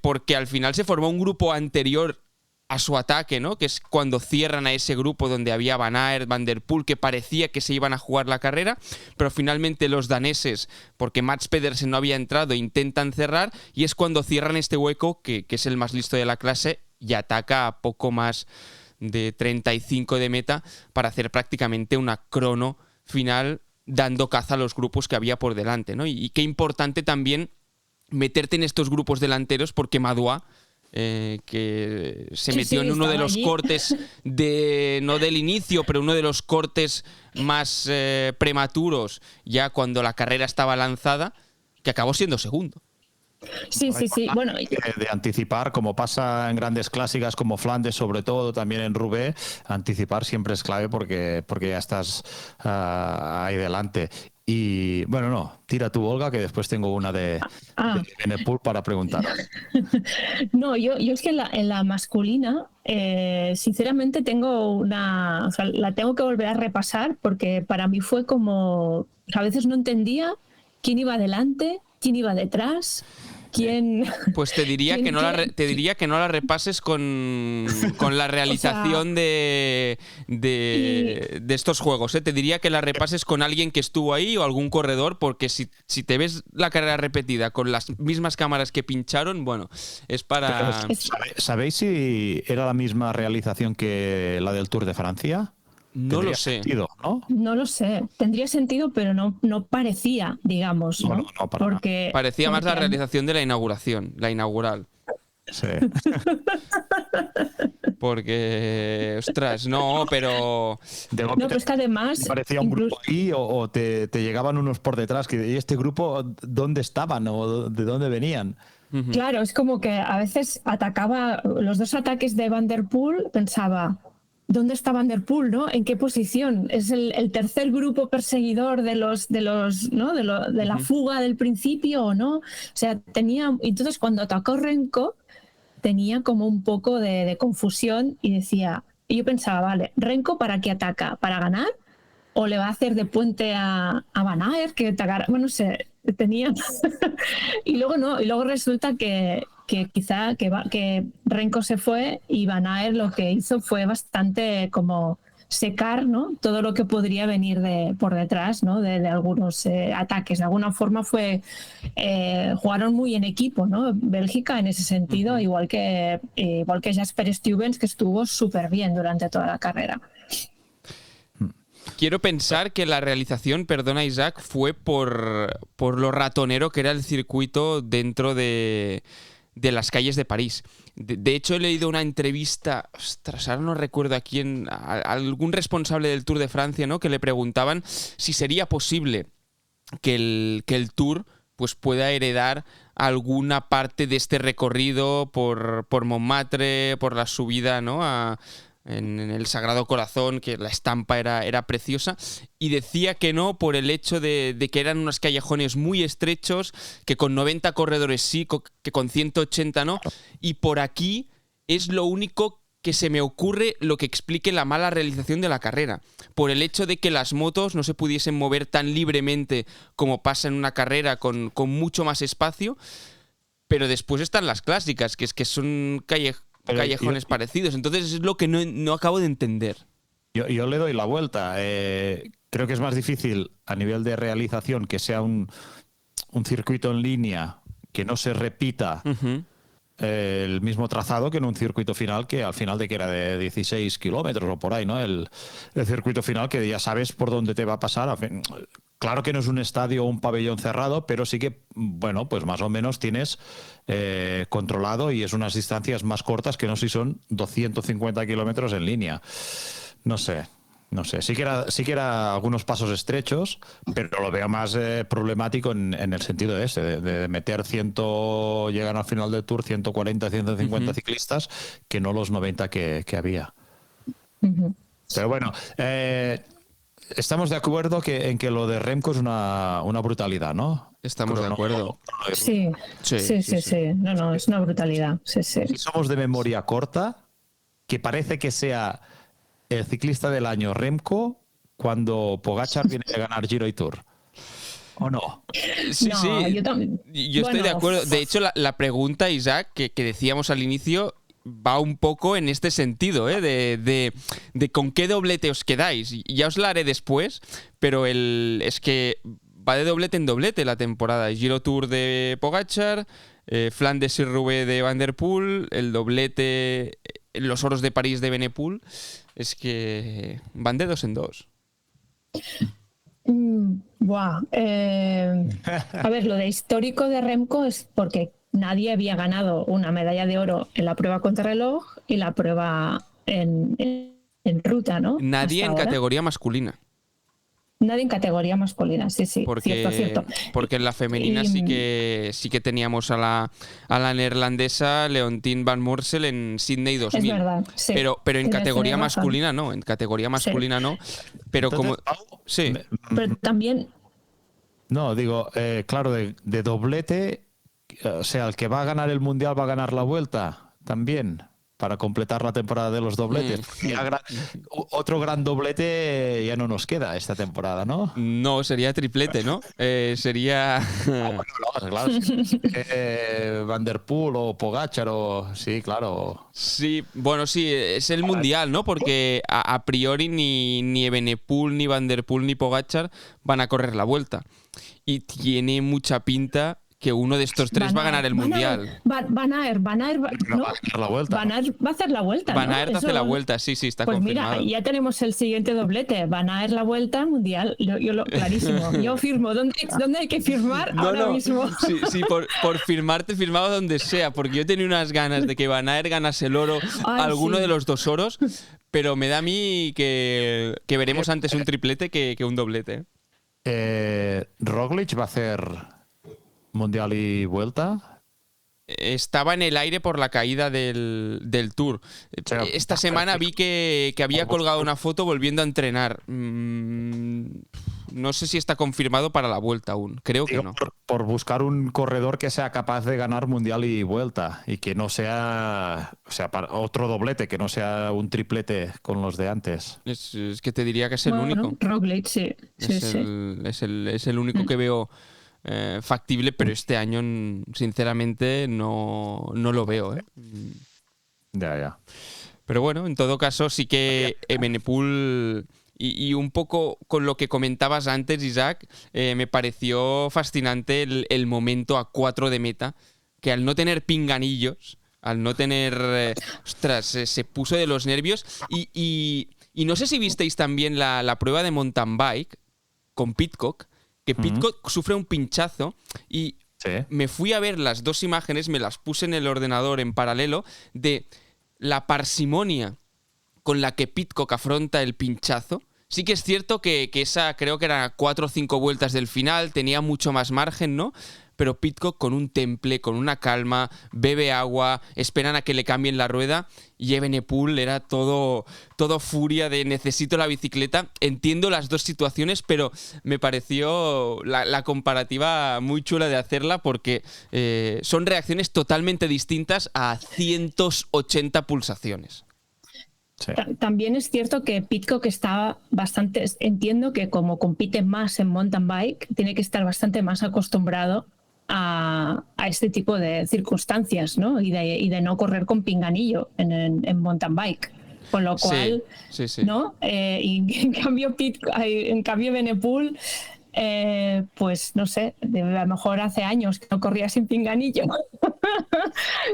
porque al final se formó un grupo anterior a su ataque, ¿no? Que es cuando cierran a ese grupo donde había Van Aert, Van der Poel, que parecía que se iban a jugar la carrera, pero finalmente los daneses, porque Mats Pedersen no había entrado, intentan cerrar, y es cuando cierran este hueco, que es el más listo de la clase, y ataca a poco más de 35 de meta para hacer prácticamente una crono final, dando caza a los grupos que había por delante, ¿no? Y qué importante también meterte en estos grupos delanteros, porque Madouas, que se metió en uno de los cortes, no del inicio, pero uno de los cortes más prematuros, ya cuando la carrera estaba lanzada, que acabó siendo segundo. Sí. Bueno, de anticipar, como pasa en grandes clásicas como Flandes, sobre todo también en Roubaix, anticipar siempre es clave porque ya estás ahí delante. Y bueno, no, tira tú, Olga, que después tengo una de Evenepoel para preguntar. No, yo es que en la masculina, sinceramente tengo una, o sea, la tengo que volver a repasar porque para mí fue como, a veces no entendía quién iba adelante, quién iba detrás, quién... Pues te diría que no la repases con la realización de estos juegos. Te diría que la repases con alguien que estuvo ahí o algún corredor, porque si te ves la carrera repetida con las mismas cámaras que pincharon, bueno, es para... ¿Sabéis si era la misma realización que la del Tour de Francia? No lo sé. Sentido, ¿no? No lo sé. Tendría sentido, pero no parecía, digamos. No, porque parecía más la realización de la inauguración, la inaugural. Sí. Porque, ostras, no, pero... No, pero es que además... Parecía un grupo ahí o te llegaban unos por detrás. ¿Y este grupo dónde estaban o de dónde venían? Claro, es como que a veces atacaba los dos ataques de Van der Poel, pensaba... ¿Dónde está Van der Poel, no? ¿En qué posición? ¿Es el tercer grupo perseguidor de la fuga del principio o no? O sea, entonces cuando atacó Remco tenía como un poco de confusión y yo pensaba, vale, ¿Remco para qué ataca? ¿Para ganar? ¿O le va a hacer de puente a Van Aert que atacara? Bueno, no sé, tenía... y luego resulta que Remco se fue y Van Aert lo que hizo fue bastante como secar, ¿no? Todo lo que podría venir por detrás, ¿no? de algunos ataques. De alguna forma jugaron muy en equipo, ¿no? Bélgica en ese sentido, igual que Jasper Stuyvens, que estuvo súper bien durante toda la carrera. Quiero pensar que la realización, perdona Isaac, fue por lo ratonero que era el circuito dentro de las calles de París. De hecho, he leído una entrevista, ostras, ahora no recuerdo a quién, a algún responsable del Tour de Francia, ¿no? Que le preguntaban si sería posible que el Tour pues pueda heredar alguna parte de este recorrido por Montmartre, por la subida, ¿no? En el Sagrado Corazón, que la estampa era preciosa, y decía que no por el hecho de que eran unos callejones muy estrechos, que con 90 corredores sí, que con 180 no, y por aquí es lo único que se me ocurre lo que explique la mala realización de la carrera, por el hecho de que las motos no se pudiesen mover tan libremente como pasa en una carrera con mucho más espacio, pero después están las clásicas, que son callejones parecidos. Entonces es lo que no acabo de entender. Yo le doy la vuelta. Creo que es más difícil a nivel de realización que sea un circuito en línea que no se repita el mismo trazado que en un circuito final que al final de que era de 16 kilómetros o por ahí, ¿no? El circuito final que ya sabes por dónde te va a pasar. Claro que no es un estadio o un pabellón cerrado, pero sí que, bueno, pues más o menos tienes controlado y es unas distancias más cortas que no sé si son 250 kilómetros en línea. No sé. Sí que era algunos pasos estrechos, pero lo veo más problemático en el sentido de meter llegan al final del Tour 140, 150 ciclistas que no los 90 que había. Pero bueno, estamos de acuerdo en que lo de Remco es una brutalidad, ¿no? Estamos de acuerdo. Sí. No, es una brutalidad. Sí. Si somos de memoria corta, que parece que sea el ciclista del año Remco cuando Pogačar viene a ganar Giro y Tour. ¿O no? Sí, no, sí. Yo estoy de acuerdo. De hecho, la pregunta, Isaac, que decíamos al inicio, va un poco en este sentido, de con qué doblete os quedáis. Ya os la haré después, pero es que va de doblete en doblete la temporada. Giro Tour de Pogačar, Flandes y Roubaix de Van der Poel, el doblete, los oros de París de Evenepoel. Es que van de 2 en 2. A ver, lo de histórico de Remco es porque nadie había ganado una medalla de oro en la prueba contrarreloj y la prueba en ruta, ¿no? Nadie en categoría masculina. Nadie en categoría masculina, sí, porque, cierto. Porque en la femenina sí que teníamos a la neerlandesa Leontien van Moorsel en Sydney 2000. Es verdad, sí. Pero en categoría masculina no, en categoría masculina no. Pero entonces, como... Sí. Pero también No, digo, claro, de doblete, o sea, el que va a ganar el Mundial va a ganar la Vuelta también, para completar la temporada de los dobletes. Otro gran doblete ya no nos queda esta temporada, ¿no? No, sería triplete, ¿no? Sería... Bueno, no, claro, sí. Van der Poel o Pogačar o... Sí, claro. Sí, bueno, sí, es el Mundial, ¿no? Porque a priori ni Evenepoel, ni Van der Poel, ni Pogačar van a correr la Vuelta. Y tiene mucha pinta que uno de estos tres va a ganar el Mundial. Van Aert No va a ganar la Vuelta. Van Aert va a hacer la Vuelta, Van ¿no? Aert hace la Vuelta, sí, está pues confirmado. Mira, ya tenemos el siguiente doblete. Van Aert la Vuelta Mundial. Clarísimo. Yo firmo. ¿Dónde hay que firmar ahora mismo? Sí, por firmarte firmado donde sea, porque yo tenía unas ganas de que Van Aert ganase el oro, alguno de los 2 oros, pero me da a mí que veremos antes un triplete que un doblete. Roglic va a hacer Mundial y Vuelta. Estaba en el aire por la caída del Tour. Esta semana vi que había colgado una foto volviendo a entrenar. No sé si está confirmado para la Vuelta aún. Creo que no. Por buscar un corredor que sea capaz de ganar Mundial y Vuelta y que no sea, o sea, para otro doblete, que no sea un triplete con los de antes. Es que te diría que es el único. Roglic, sí. Es el único que veo factible, pero este año sinceramente no lo veo. Ya. Pero bueno, en todo caso sí que Evenepoel y un poco con lo que comentabas antes, Isaac, me pareció fascinante el momento a 4 de meta, que al no tener pinganillos, al no tener... se puso de los nervios y no sé si visteis también la prueba de mountain bike con Pidcock, que Pidcock sufre un pinchazo y me fui a ver las 2 imágenes, me las puse en el ordenador en paralelo, de la parsimonia con la que Pidcock afronta el pinchazo. Sí que es cierto que esa creo que era 4 o 5 vueltas del final, tenía mucho más margen, ¿no? Pero Pidcock con un temple, con una calma, bebe agua, esperan a que le cambien la rueda, y Evenepoel era todo furia de necesito la bicicleta. Entiendo las 2 situaciones, pero me pareció la comparativa muy chula de hacerla, porque son reacciones totalmente distintas a 180 pulsaciones. Sí. También es cierto que Pidcock estaba bastante... Entiendo que como compite más en mountain bike, tiene que estar bastante más acostumbrado a este tipo de circunstancias, ¿no? Y de no correr con pinganillo en mountain bike. Con lo cual, sí. ¿no? Y en cambio Evenepoel, pues no sé, a lo mejor hace años que no corría sin pinganillo.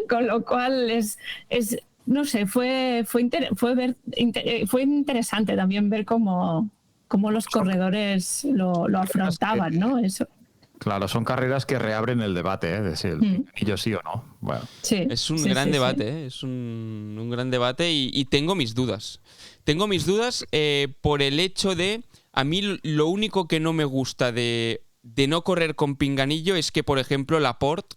Con lo cual no sé, fue interesante también ver cómo los corredores lo afrontaban, ¿no? Eso. Claro, son carreras que reabren el debate, de si el pinganillo sí o no. Bueno. Sí, es un gran debate, es un gran debate y tengo mis dudas. Tengo mis dudas por el hecho de... A mí lo único que no me gusta de no correr con pinganillo es que, por ejemplo, Laporte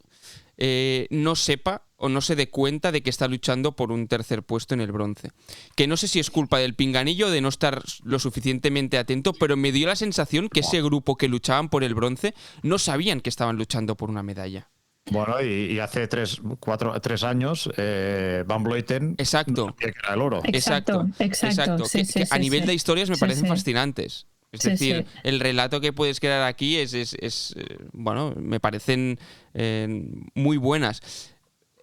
no sepa o no se dé cuenta de que está luchando por un tercer puesto en el bronce. Que no sé si es culpa del pinganillo, de no estar lo suficientemente atento, pero me dio la sensación que ese grupo que luchaban por el bronce no sabían que estaban luchando por una medalla. Bueno, y hace 3 años Van Vleuten Exacto. que era el oro. Exacto. Sí, que a nivel de historias me parecen sí. fascinantes. Es decir, el relato que puedes crear aquí es bueno, me parecen muy buenas.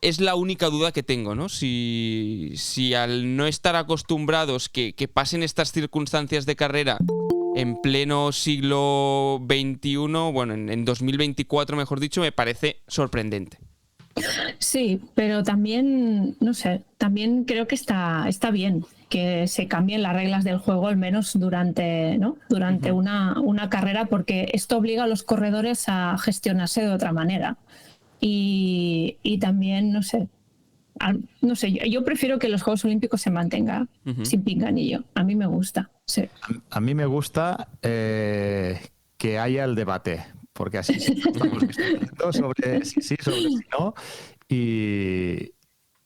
Es la única duda que tengo, ¿no? Si al no estar acostumbrados que pasen estas circunstancias de carrera en pleno siglo XXI, bueno, en 2024, mejor dicho, me parece sorprendente. Sí, pero también, no sé, también creo que está bien que se cambien las reglas del juego, al menos durante una carrera, porque esto obliga a los corredores a gestionarse de otra manera. Y también, no sé, yo prefiero que los Juegos Olímpicos se mantengan sin pinganillo. A mí me gusta, sí. A mí me gusta que haya el debate, porque así estamos discutiendo sobre si sí, sobre si no.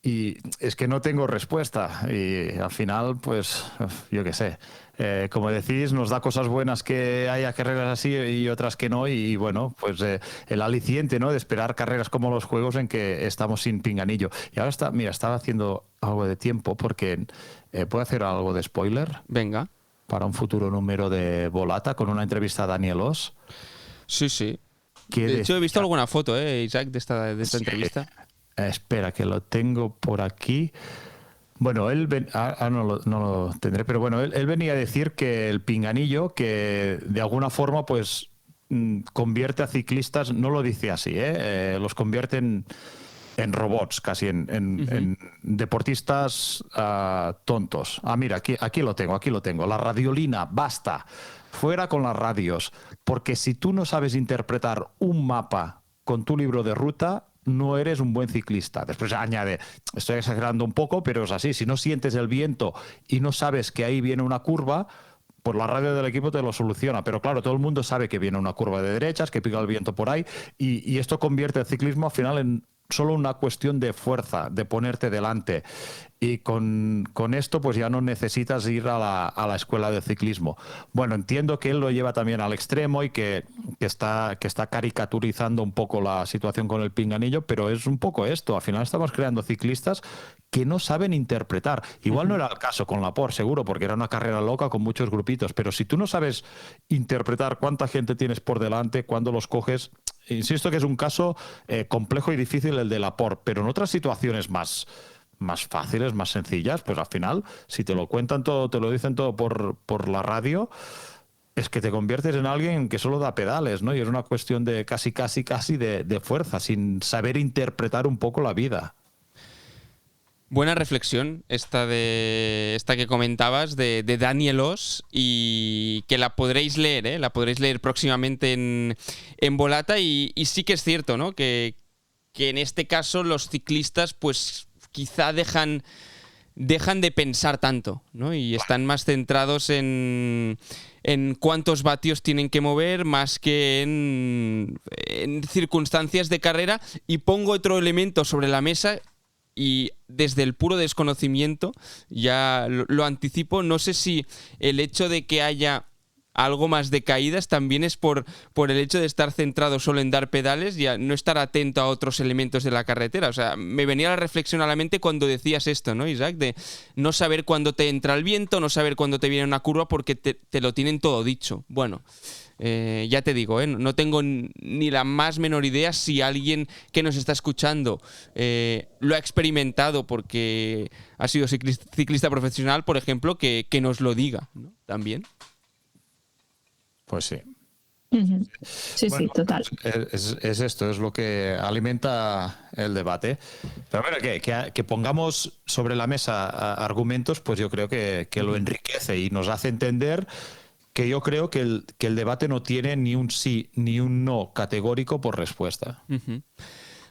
y es que no tengo respuesta. Y al final, pues, yo qué sé. Como decís, nos da cosas buenas que haya carreras así y otras que no. Y bueno, pues el aliciente, ¿no?, de esperar carreras como los juegos en que estamos sin pinganillo. Y ahora estaba haciendo algo de tiempo porque ¿puedo hacer algo de spoiler? Venga. Para un futuro número de Volata con una entrevista a Daniel Oss. Sí. De hecho, he visto alguna foto, Isaac, de esta entrevista. Espera, que lo tengo por aquí. Bueno, no lo tendré, pero bueno, él venía a decir que el pinganillo, que de alguna forma, pues, convierte a ciclistas, no lo dice así, los convierte en robots, casi en deportistas tontos. Mira, aquí lo tengo. La radiolina, basta. Fuera con las radios. Porque si tú no sabes interpretar un mapa con tu libro de ruta, no eres un buen ciclista. Después añade, estoy exagerando un poco, pero es así. Si no sientes el viento y no sabes que ahí viene una curva, pues la radio del equipo te lo soluciona. Pero claro, todo el mundo sabe que viene una curva de derechas, que pica el viento por ahí, y esto convierte el ciclismo al final en solo una cuestión de fuerza, de ponerte delante. Y con esto pues ya no necesitas ir a la escuela de ciclismo. Bueno, entiendo que él lo lleva también al extremo y que está caricaturizando un poco la situación con el pinganillo, pero es un poco esto. Al final estamos creando ciclistas que no saben interpretar. Igual no era el caso con Laporte, seguro, porque era una carrera loca con muchos grupitos, pero si tú no sabes interpretar cuánta gente tienes por delante, cuándo los coges, insisto que es un caso complejo y difícil el de Laporte, pero en otras situaciones más fáciles, más sencillas, pues al final, si te lo cuentan todo, te lo dicen todo por la radio, es que te conviertes en alguien que solo da pedales, ¿no? Y es una cuestión de casi de fuerza, sin saber interpretar un poco la vida. Buena reflexión esta que comentabas de Daniel Oss, y que la podréis leer, la podréis leer próximamente en Volata, y sí que es cierto, ¿no?, que en este caso los ciclistas pues quizá dejan de pensar tanto, ¿no?, y están más centrados en cuántos vatios tienen que mover más que en circunstancias de carrera. Y pongo otro elemento sobre la mesa, y desde el puro desconocimiento, ya lo anticipo, no sé si el hecho de que haya algo más de caídas también es por el hecho de estar centrado solo en dar pedales y a no estar atento a otros elementos de la carretera. O sea, me venía la reflexión a la mente cuando decías esto, ¿no, Isaac? De no saber cuándo te entra el viento, no saber cuándo te viene una curva, porque te lo tienen todo dicho. Bueno, ya te digo, no tengo ni la más menor idea si alguien que nos está escuchando lo ha experimentado porque ha sido ciclista profesional, por ejemplo, que nos lo diga, ¿no?, también. Pues sí. Sí, bueno, sí, total. Es esto, es lo que alimenta el debate. Pero bueno, que pongamos sobre la mesa argumentos, pues yo creo que lo enriquece y nos hace entender que yo creo que el debate no tiene ni un sí ni un no categórico por respuesta.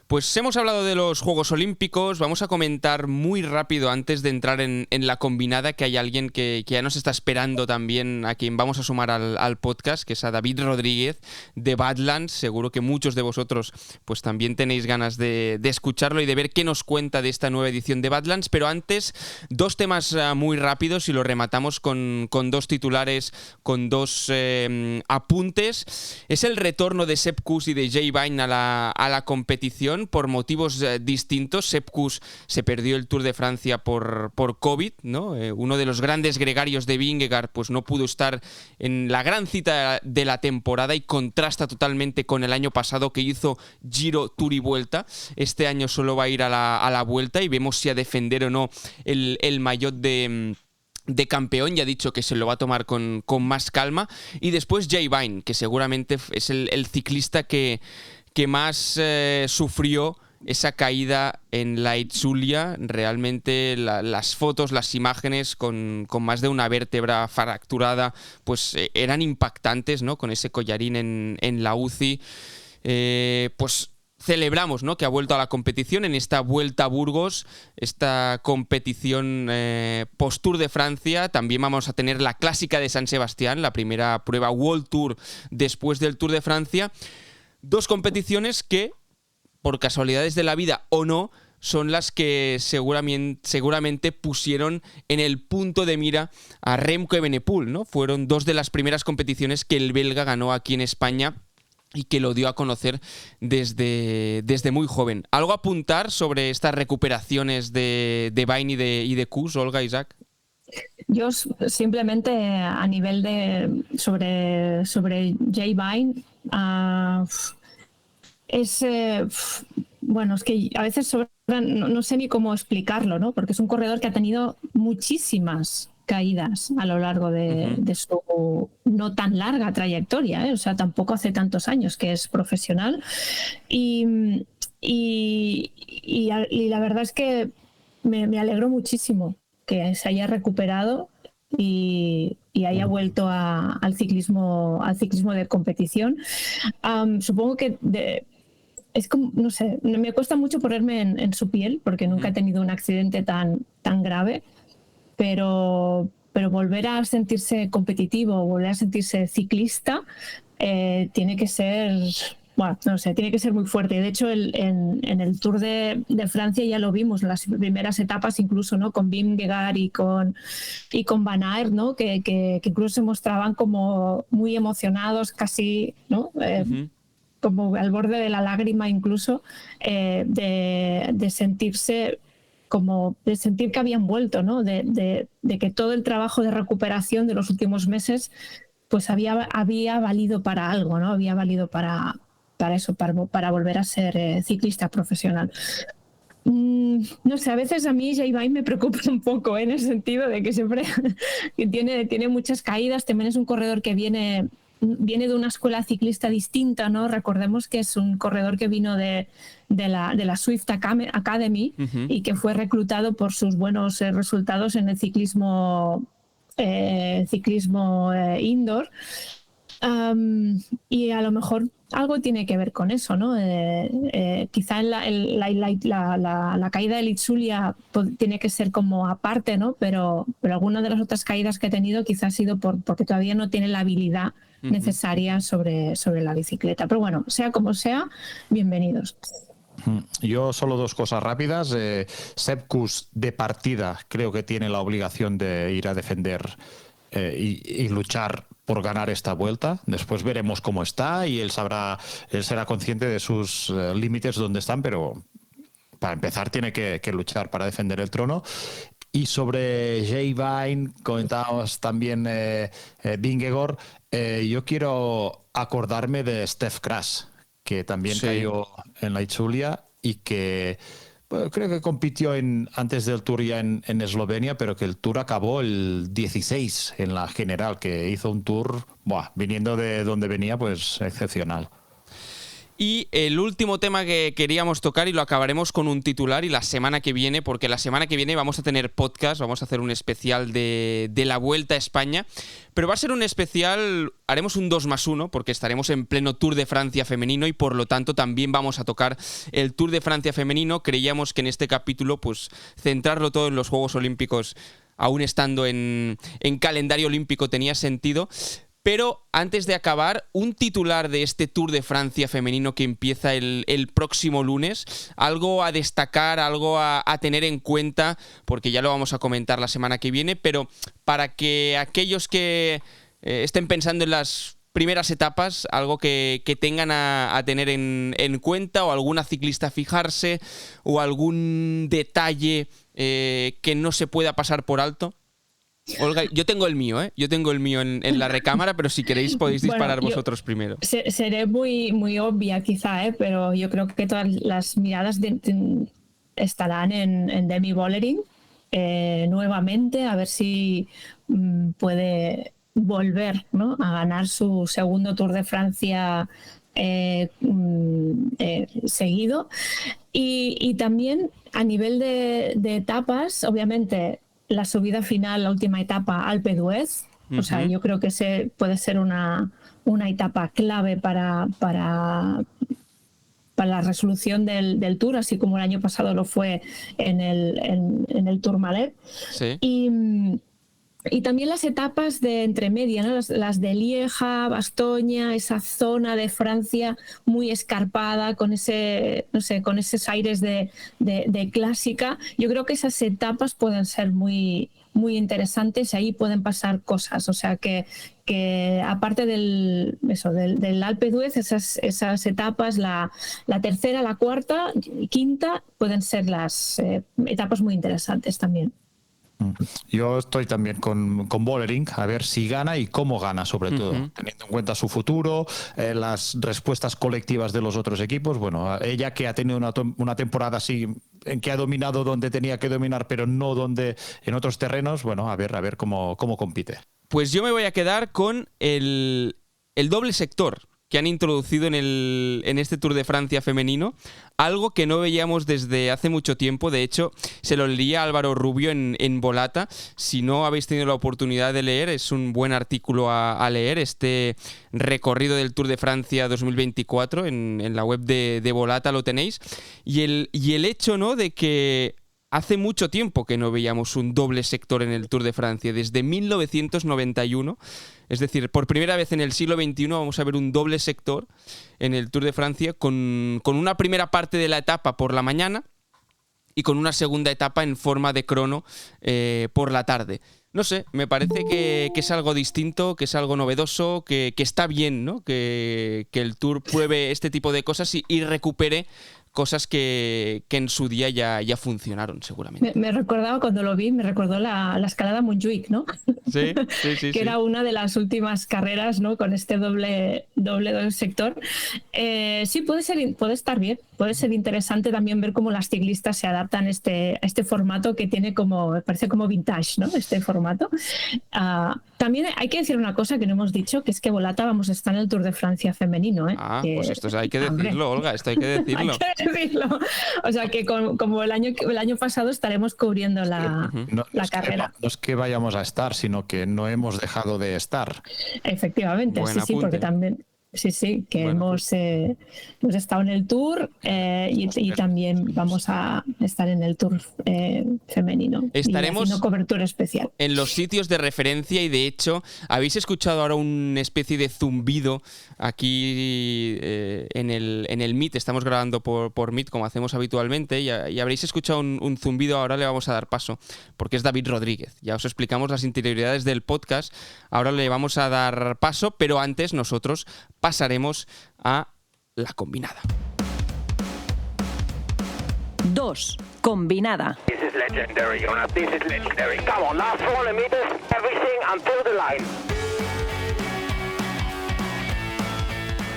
Pues hemos hablado de los Juegos Olímpicos. Vamos a comentar muy rápido, antes de entrar en la combinada, que hay alguien que ya nos está esperando también, a quien vamos a sumar al podcast, que es a David Rodríguez de Badlands. Seguro que muchos de vosotros pues también tenéis ganas de escucharlo y de ver qué nos cuenta de esta nueva edición de Badlands. Pero antes, dos temas muy rápidos, y lo rematamos con dos titulares, con dos apuntes. Es el retorno de Sepp Kuss y de Jay Vine a la competición, por motivos distintos. Sepp Kuss se perdió el Tour de Francia por COVID, ¿no? Uno de los grandes gregarios de Vingegaard pues no pudo estar en la gran cita de la temporada, y contrasta totalmente con el año pasado, que hizo Giro, Tour y Vuelta. Este año solo va a ir a la Vuelta, y vemos si a defender o no el maillot de campeón. Ya ha dicho que se lo va a tomar con más calma. Y después Jay Vine, que seguramente es el ciclista que más sufrió esa caída en la Itzulia. Realmente las fotos, las imágenes con más de una vértebra fracturada, pues eran impactantes, ¿no? Con ese collarín en la UCI. Pues celebramos, ¿no?, que ha vuelto a la competición en esta Vuelta a Burgos, esta competición post-Tour de Francia. También vamos a tener la Clásica de San Sebastián, la primera prueba World Tour después del Tour de Francia. Dos competiciones que, por casualidades de la vida o no, son las que seguramente pusieron en el punto de mira a Remco Evenepoel, ¿no? Fueron dos de las primeras competiciones que el belga ganó aquí en España y que lo dio a conocer desde muy joven. ¿Algo a apuntar sobre estas recuperaciones de Bine y de Kuss, Olga, Isaac? Yo simplemente a nivel de sobre Jay Vine, bueno, es que a veces no sé ni cómo explicarlo, ¿no? Porque es un corredor que ha tenido muchísimas caídas a lo largo de su no tan larga trayectoria, ¿eh? O sea, tampoco hace tantos años que es profesional. Y la verdad es que me alegró muchísimo que se haya recuperado y haya vuelto al ciclismo de competición. Supongo que es como, no sé, me cuesta mucho ponerme en su piel porque nunca he tenido un accidente tan grave, pero volver a sentirse competitivo, volver a sentirse ciclista, tiene que ser... Bueno, no sé, tiene que ser muy fuerte. De hecho, en el Tour de Francia ya lo vimos en las primeras etapas, incluso, ¿no? Con Vingegaard y con Van Aert, ¿no? Que incluso se mostraban como muy emocionados, casi, ¿no? Como al borde de la lágrima, incluso, de sentirse como de sentir que habían vuelto, ¿no? De que todo el trabajo de recuperación de los últimos meses pues había valido para algo, ¿no? Había valido para eso, para volver a ser ciclista profesional. No sé, a veces a mí Jay Vine me preocupa un poco, en el sentido de que siempre tiene muchas caídas. También es un corredor que viene de una escuela ciclista distinta, ¿no? Recordemos que es un corredor que vino de la Swift Academy y que fue reclutado por sus buenos resultados en el ciclismo indoor. Y a lo mejor algo tiene que ver con eso, ¿no? Quizá la caída de Litzulia tiene que ser como aparte, ¿no? Pero alguna de las otras caídas que he tenido quizá ha sido porque todavía no tiene la habilidad necesaria sobre la bicicleta. Pero bueno, sea como sea, bienvenidos. Yo solo dos cosas rápidas. Sepp Kuss de partida creo que tiene la obligación de ir a defender y luchar por ganar esta vuelta. Después veremos cómo está y él será consciente de sus límites donde están, pero para empezar tiene que luchar para defender el trono. Y sobre Jay Vine, comentábamos también Vingegaard, yo quiero acordarme de Stef Kras, que también cayó en la Itzulia y que creo que compitió antes del Tour ya en Eslovenia, pero que el Tour acabó el 16 en la general, que hizo un Tour, viniendo de donde venía, pues excepcional. Y el último tema que queríamos tocar, y lo acabaremos con un titular, y la semana que viene, porque la semana que viene vamos a tener podcast, vamos a hacer un especial de la Vuelta a España, pero va a ser un especial, haremos un 2+1, porque estaremos en pleno Tour de Francia femenino y por lo tanto también vamos a tocar el Tour de Francia femenino. Creíamos que en este capítulo pues centrarlo todo en los Juegos Olímpicos, aún estando en calendario olímpico, tenía sentido. Pero antes de acabar, un titular de este Tour de Francia femenino que empieza el próximo lunes, algo a destacar, algo a tener en cuenta, porque ya lo vamos a comentar la semana que viene, pero para que aquellos que estén pensando en las primeras etapas, algo que tengan a tener en cuenta, o alguna ciclista a fijarse, o algún detalle que no se pueda pasar por alto. Olga, yo tengo el mío, en la recámara, pero si queréis podéis disparar vosotros primero. Seré muy obvia quizá, pero yo creo que todas las miradas estarán en Demi Vollering nuevamente, a ver si puede volver, ¿no?, a ganar su segundo Tour de Francia seguido. Y también a nivel de etapas, obviamente la subida final, la última etapa, Alpe d'Huez. O sea, yo creo que puede ser una etapa clave para la resolución del Tour, así como el año pasado lo fue en el Tourmalet. Sí. Y también las etapas de entremedia, ¿no? Las de Lieja, Bastoña, esa zona de Francia muy escarpada, con ese, no sé, con esos aires de clásica. Yo creo que esas etapas pueden ser muy, muy interesantes y ahí pueden pasar cosas. O sea que aparte del Alpe d'Huez, esas etapas, la tercera, la cuarta y quinta, pueden ser las etapas muy interesantes también. Yo estoy también con Vollering, a ver si gana y cómo gana, sobre todo, teniendo en cuenta su futuro, las respuestas colectivas de los otros equipos. Bueno, ella que ha tenido una temporada así en que ha dominado donde tenía que dominar, pero no donde en otros terrenos. Bueno, a ver cómo compite. Pues yo me voy a quedar con el doble sector que han introducido en este Tour de Francia femenino, algo que no veíamos desde hace mucho tiempo. De hecho, se lo leía a Álvaro Rubio en Volata. Si no habéis tenido la oportunidad de leer, es un buen artículo a leer, este recorrido del Tour de Francia 2024, en la web de Volata lo tenéis. Y el hecho, ¿no?, de que hace mucho tiempo que no veíamos un doble sector en el Tour de Francia, desde 1991. Es decir, por primera vez en el siglo XXI vamos a ver un doble sector en el Tour de Francia con una primera parte de la etapa por la mañana y con una segunda etapa en forma de crono por la tarde. No sé, me parece que es algo distinto, que es algo novedoso, que está bien, ¿no?, que el Tour pruebe este tipo de cosas y recupere cosas que en su día ya funcionaron, seguramente. Me recordaba, cuando lo vi, me recordó la escalada Montjuïc, ¿no? Sí. Que era una de las últimas carreras, ¿no?, con este doble sector. Sí, puede estar bien. Puede ser interesante también ver cómo las ciclistas se adaptan a este formato que tiene parece como vintage, ¿no?, este formato. También hay que decir una cosa que no hemos dicho, que es que Volata vamos a estar en el Tour de Francia femenino, ¿eh? Pues esto hay que decirlo, Olga, esto hay que decirlo. Hay que decirlo. O sea que como el año pasado estaremos cubriendo la carrera. No es que vayamos a estar, sino que no hemos dejado de estar. Efectivamente, sí, porque también... Sí, que hemos estado en el Tour y también vamos a estar en el Tour femenino. Estaremos haciendo cobertura especial en los sitios de referencia y, de hecho, habéis escuchado ahora una especie de zumbido aquí en el Meet. Estamos grabando por Meet, como hacemos habitualmente, y habréis escuchado un zumbido. Ahora le vamos a dar paso, porque es David Rodríguez. Ya os explicamos las interioridades del podcast. Ahora le vamos a dar paso, pero antes nosotros pasaremos a la combinada. 2. Combinada. This is legendary, Jonas. This is legendary. Come on, last 400 meters, everything until the line.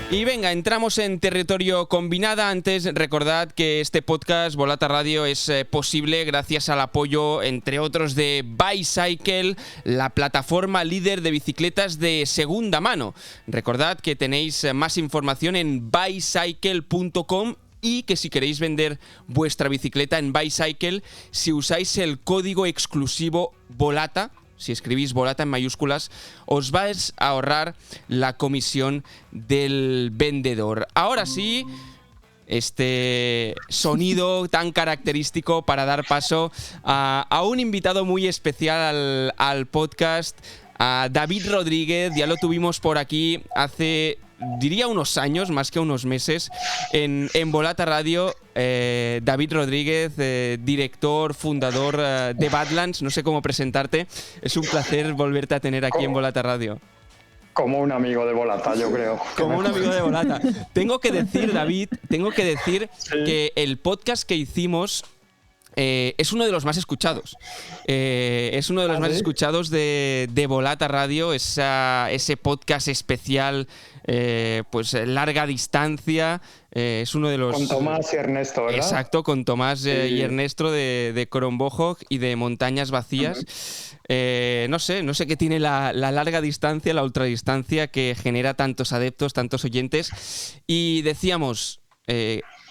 Y venga, entramos en territorio combinada. Antes, recordad que este podcast, Volata Radio, es posible gracias al apoyo, entre otros, de Bicycle, la plataforma líder de bicicletas de segunda mano. Recordad que tenéis más información en bicycle.com y que si queréis vender vuestra bicicleta en Bicycle, si usáis el código exclusivo Volata, si escribís Volata en mayúsculas, os vais a ahorrar la comisión del vendedor. Ahora sí, este sonido tan característico para dar paso a un invitado muy especial al podcast, a David Rodríguez. Ya lo tuvimos por aquí hace, diría, unos años, más que unos meses, en Volata Radio. David Rodríguez, director, fundador de Badlands. No sé cómo presentarte. Es un placer volverte a tener aquí en Volata Radio. Como un amigo de Volata, yo creo. Como un amigo de Volata. Tengo que decir, David, que el podcast que hicimos es uno de los más escuchados. Es uno de los más escuchados de Volata Radio, ese podcast especial, pues larga distancia. Es uno de los... Con Tomás y Ernesto, ¿verdad? Exacto, con Tomás y Ernesto de Kronborg y de Montañas Vacías. No sé qué tiene la larga distancia, la ultradistancia, que genera tantos adeptos, tantos oyentes. Y decíamos,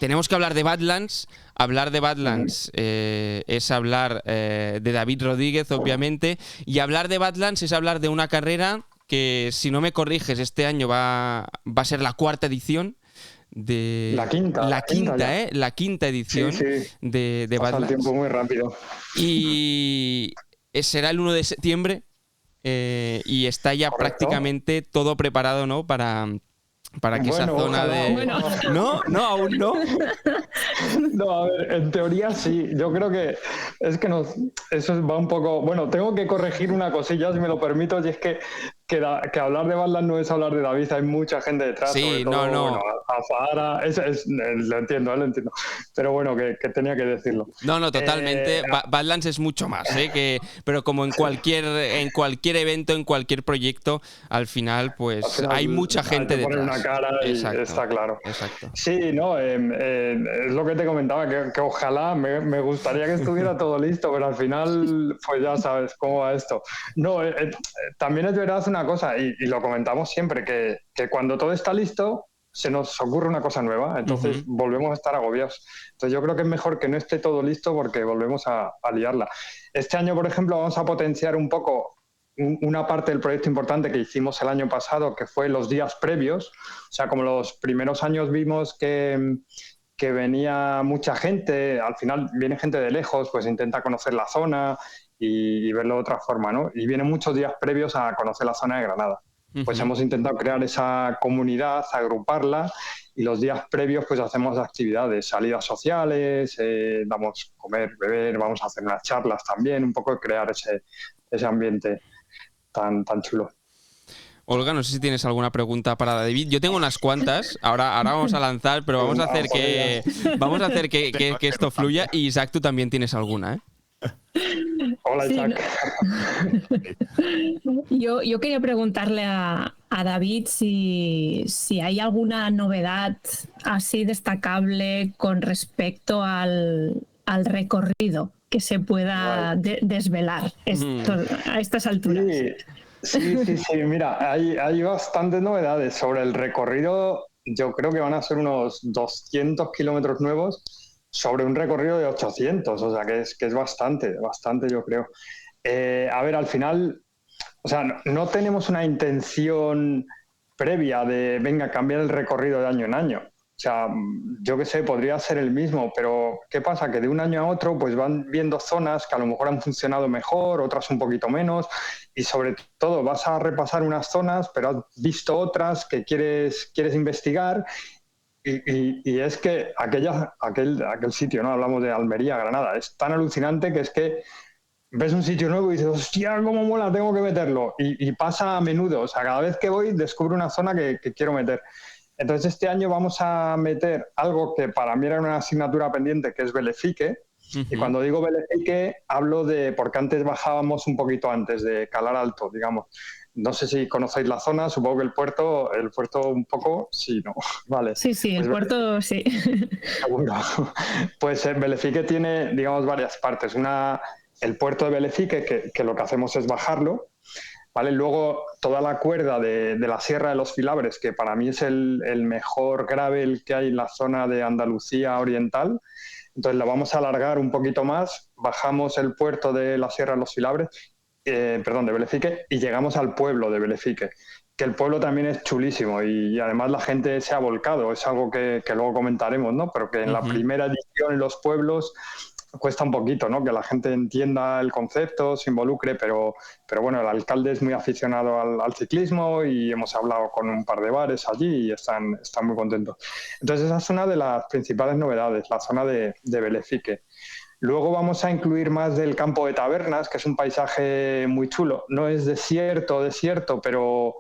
tenemos que hablar de Badlands. Hablar de Badlands es hablar de David Rodríguez, obviamente. Y hablar de Badlands es hablar de una carrera que, si no me corriges, este año va a ser la cuarta edición. La quinta edición de Badlands. Pasa el tiempo muy rápido. Y será el 1 de septiembre y está ya prácticamente todo preparado, ¿no? Para que esa Bueno, zona ojalá. de... Bueno. No, aún no. No, a ver, en teoría sí. Yo creo que es que eso va un poco. Bueno, tengo que corregir una cosilla, si me lo permito, y es que hablar de Badlands no es hablar de David, hay mucha gente detrás. Sí, sobre todo, no. Bueno, a Zahara, lo entiendo. Pero bueno, que tenía que decirlo. No, totalmente. Badlands es mucho más, pero como en cualquier evento, en cualquier proyecto, al final, pues Al final, hay mucha gente hay que poner detrás. una cara y Exacto, está claro. Exacto. Sí, no, es lo que te comentaba, que ojalá me gustaría que estuviera todo listo, pero al final, pues ya sabes cómo va esto. No, también es verdad una cosa, y lo comentamos siempre, que cuando todo está listo, se nos ocurre una cosa nueva, entonces volvemos a estar agobiados. Entonces yo creo que es mejor que no esté todo listo porque volvemos a liarla. Este año, por ejemplo, vamos a potenciar un poco una parte del proyecto importante que hicimos el año pasado, que fue los días previos. O sea, como los primeros años vimos que venía mucha gente, al final viene gente de lejos, pues intenta conocer la zona y verlo de otra forma, ¿no? Y vienen muchos días previos a conocer la zona de Granada. Pues hemos intentado crear esa comunidad, agruparla, y los días previos pues hacemos actividades, salidas sociales, damos comer, beber, vamos a hacer unas charlas también, un poco crear ese ambiente tan chulo. Olga, no sé si tienes alguna pregunta para David. Yo tengo unas cuantas. Ahora vamos a lanzar, pero vamos a hacer que esto fluya. Y Isaac, tú también tienes alguna, ¿eh? Hola, Isaac. Yo quería preguntarle a David si hay alguna novedad así destacable con respecto al recorrido que se pueda desvelar a estas alturas. Sí, mira, hay bastantes novedades sobre el recorrido. Yo creo que van a ser unos 200 kilómetros nuevos sobre un recorrido de 800, o sea que es bastante yo creo. A ver, al final, o sea, no tenemos una intención previa de, venga, cambiar el recorrido de año en año. O sea, yo qué sé, podría ser el mismo, pero ¿qué pasa? Que de un año a otro pues van viendo zonas que a lo mejor han funcionado mejor, otras un poquito menos, y sobre todo vas a repasar unas zonas, pero has visto otras que quieres investigar. Y es que aquel sitio, ¿no? Hablamos de Almería, Granada, es tan alucinante que es que ves un sitio nuevo y dices, hostia, cómo mola, tengo que meterlo. Y pasa a menudo, o sea, cada vez que voy descubro una zona que quiero meter. Entonces este año vamos a meter algo que para mí era una asignatura pendiente, que es Belefique. Y cuando digo Belefique hablo de, porque antes bajábamos un poquito antes de Calar Alto, digamos. No sé si conocéis la zona, supongo que el puerto un poco, sí, ¿no? Vale. Sí, pues el puerto sí. Seguro. Pues Belefique tiene, digamos, varias partes. El puerto de Belefique, que lo que hacemos es bajarlo, ¿vale? Luego toda la cuerda de la Sierra de los Filabres, que para mí es el mejor gravel que hay en la zona de Andalucía Oriental. Entonces la vamos a alargar un poquito más, bajamos el puerto de la Sierra de los Filabres, de Belefique, y llegamos al pueblo de Belefique, que el pueblo también es chulísimo y además la gente se ha volcado, es algo que luego comentaremos, ¿no? Pero que en la primera edición en los pueblos cuesta un poquito, ¿no? Que la gente entienda el concepto, se involucre, pero bueno, el alcalde es muy aficionado al ciclismo y hemos hablado con un par de bares allí y están muy contentos. Entonces esa es una de las principales novedades, la zona de Belefique. Luego vamos a incluir más del campo de tabernas, que es un paisaje muy chulo. No es desierto, pero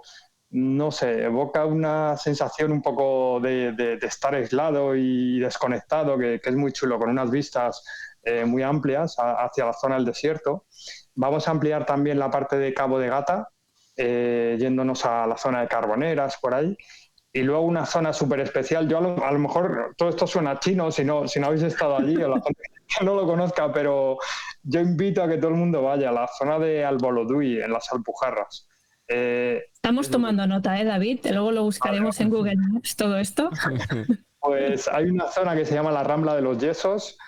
no sé, evoca una sensación un poco de estar aislado y desconectado, que es muy chulo, con unas vistas muy amplias hacia la zona del desierto. Vamos a ampliar también la parte de Cabo de Gata, yéndonos a la zona de Carboneras, por ahí. Y luego una zona súper especial. Yo a lo mejor todo esto suena chino si no habéis estado allí o la gente que no lo conozca, pero yo invito a que todo el mundo vaya a la zona de Albolodui, en las Alpujarras. Estamos tomando nota, David. Luego lo buscaremos en Google Maps, todo esto. Pues hay una zona que se llama la Rambla de los Yesos,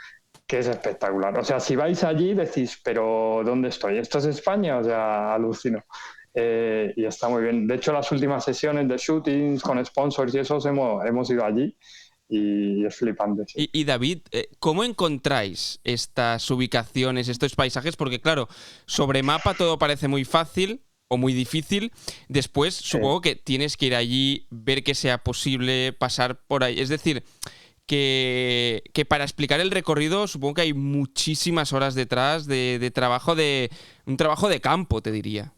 que es espectacular. O sea, si vais allí decís, pero ¿dónde estoy? ¿Esto es España? O sea, alucino. Y está muy bien. De hecho, las últimas sesiones de shootings con sponsors y esos hemos ido allí y es flipante. Sí. Y David, ¿cómo encontráis estas ubicaciones, estos paisajes? Porque claro, sobre mapa todo parece muy fácil, o muy difícil. Después, supongo que tienes que ir allí, ver que sea posible pasar por ahí. Es decir, que para explicar el recorrido supongo que hay muchísimas horas detrás de trabajo, de un trabajo de campo, te diría.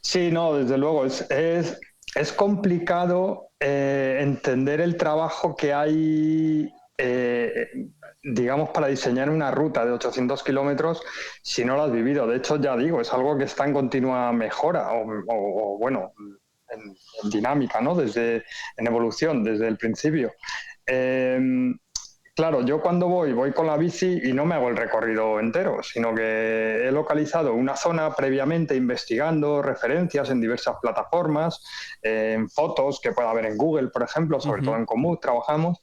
Sí, no, desde luego. Es complicado entender el trabajo que hay, digamos, para diseñar una ruta de 800 kilómetros si no lo has vivido. De hecho, ya digo, es algo que está en continua mejora o bueno, en dinámica, ¿no? En evolución, desde el principio. Claro, yo cuando voy con la bici y no me hago el recorrido entero, sino que he localizado una zona previamente investigando referencias en diversas plataformas, en fotos que pueda haber en Google, por ejemplo, sobre todo en Komoot trabajamos,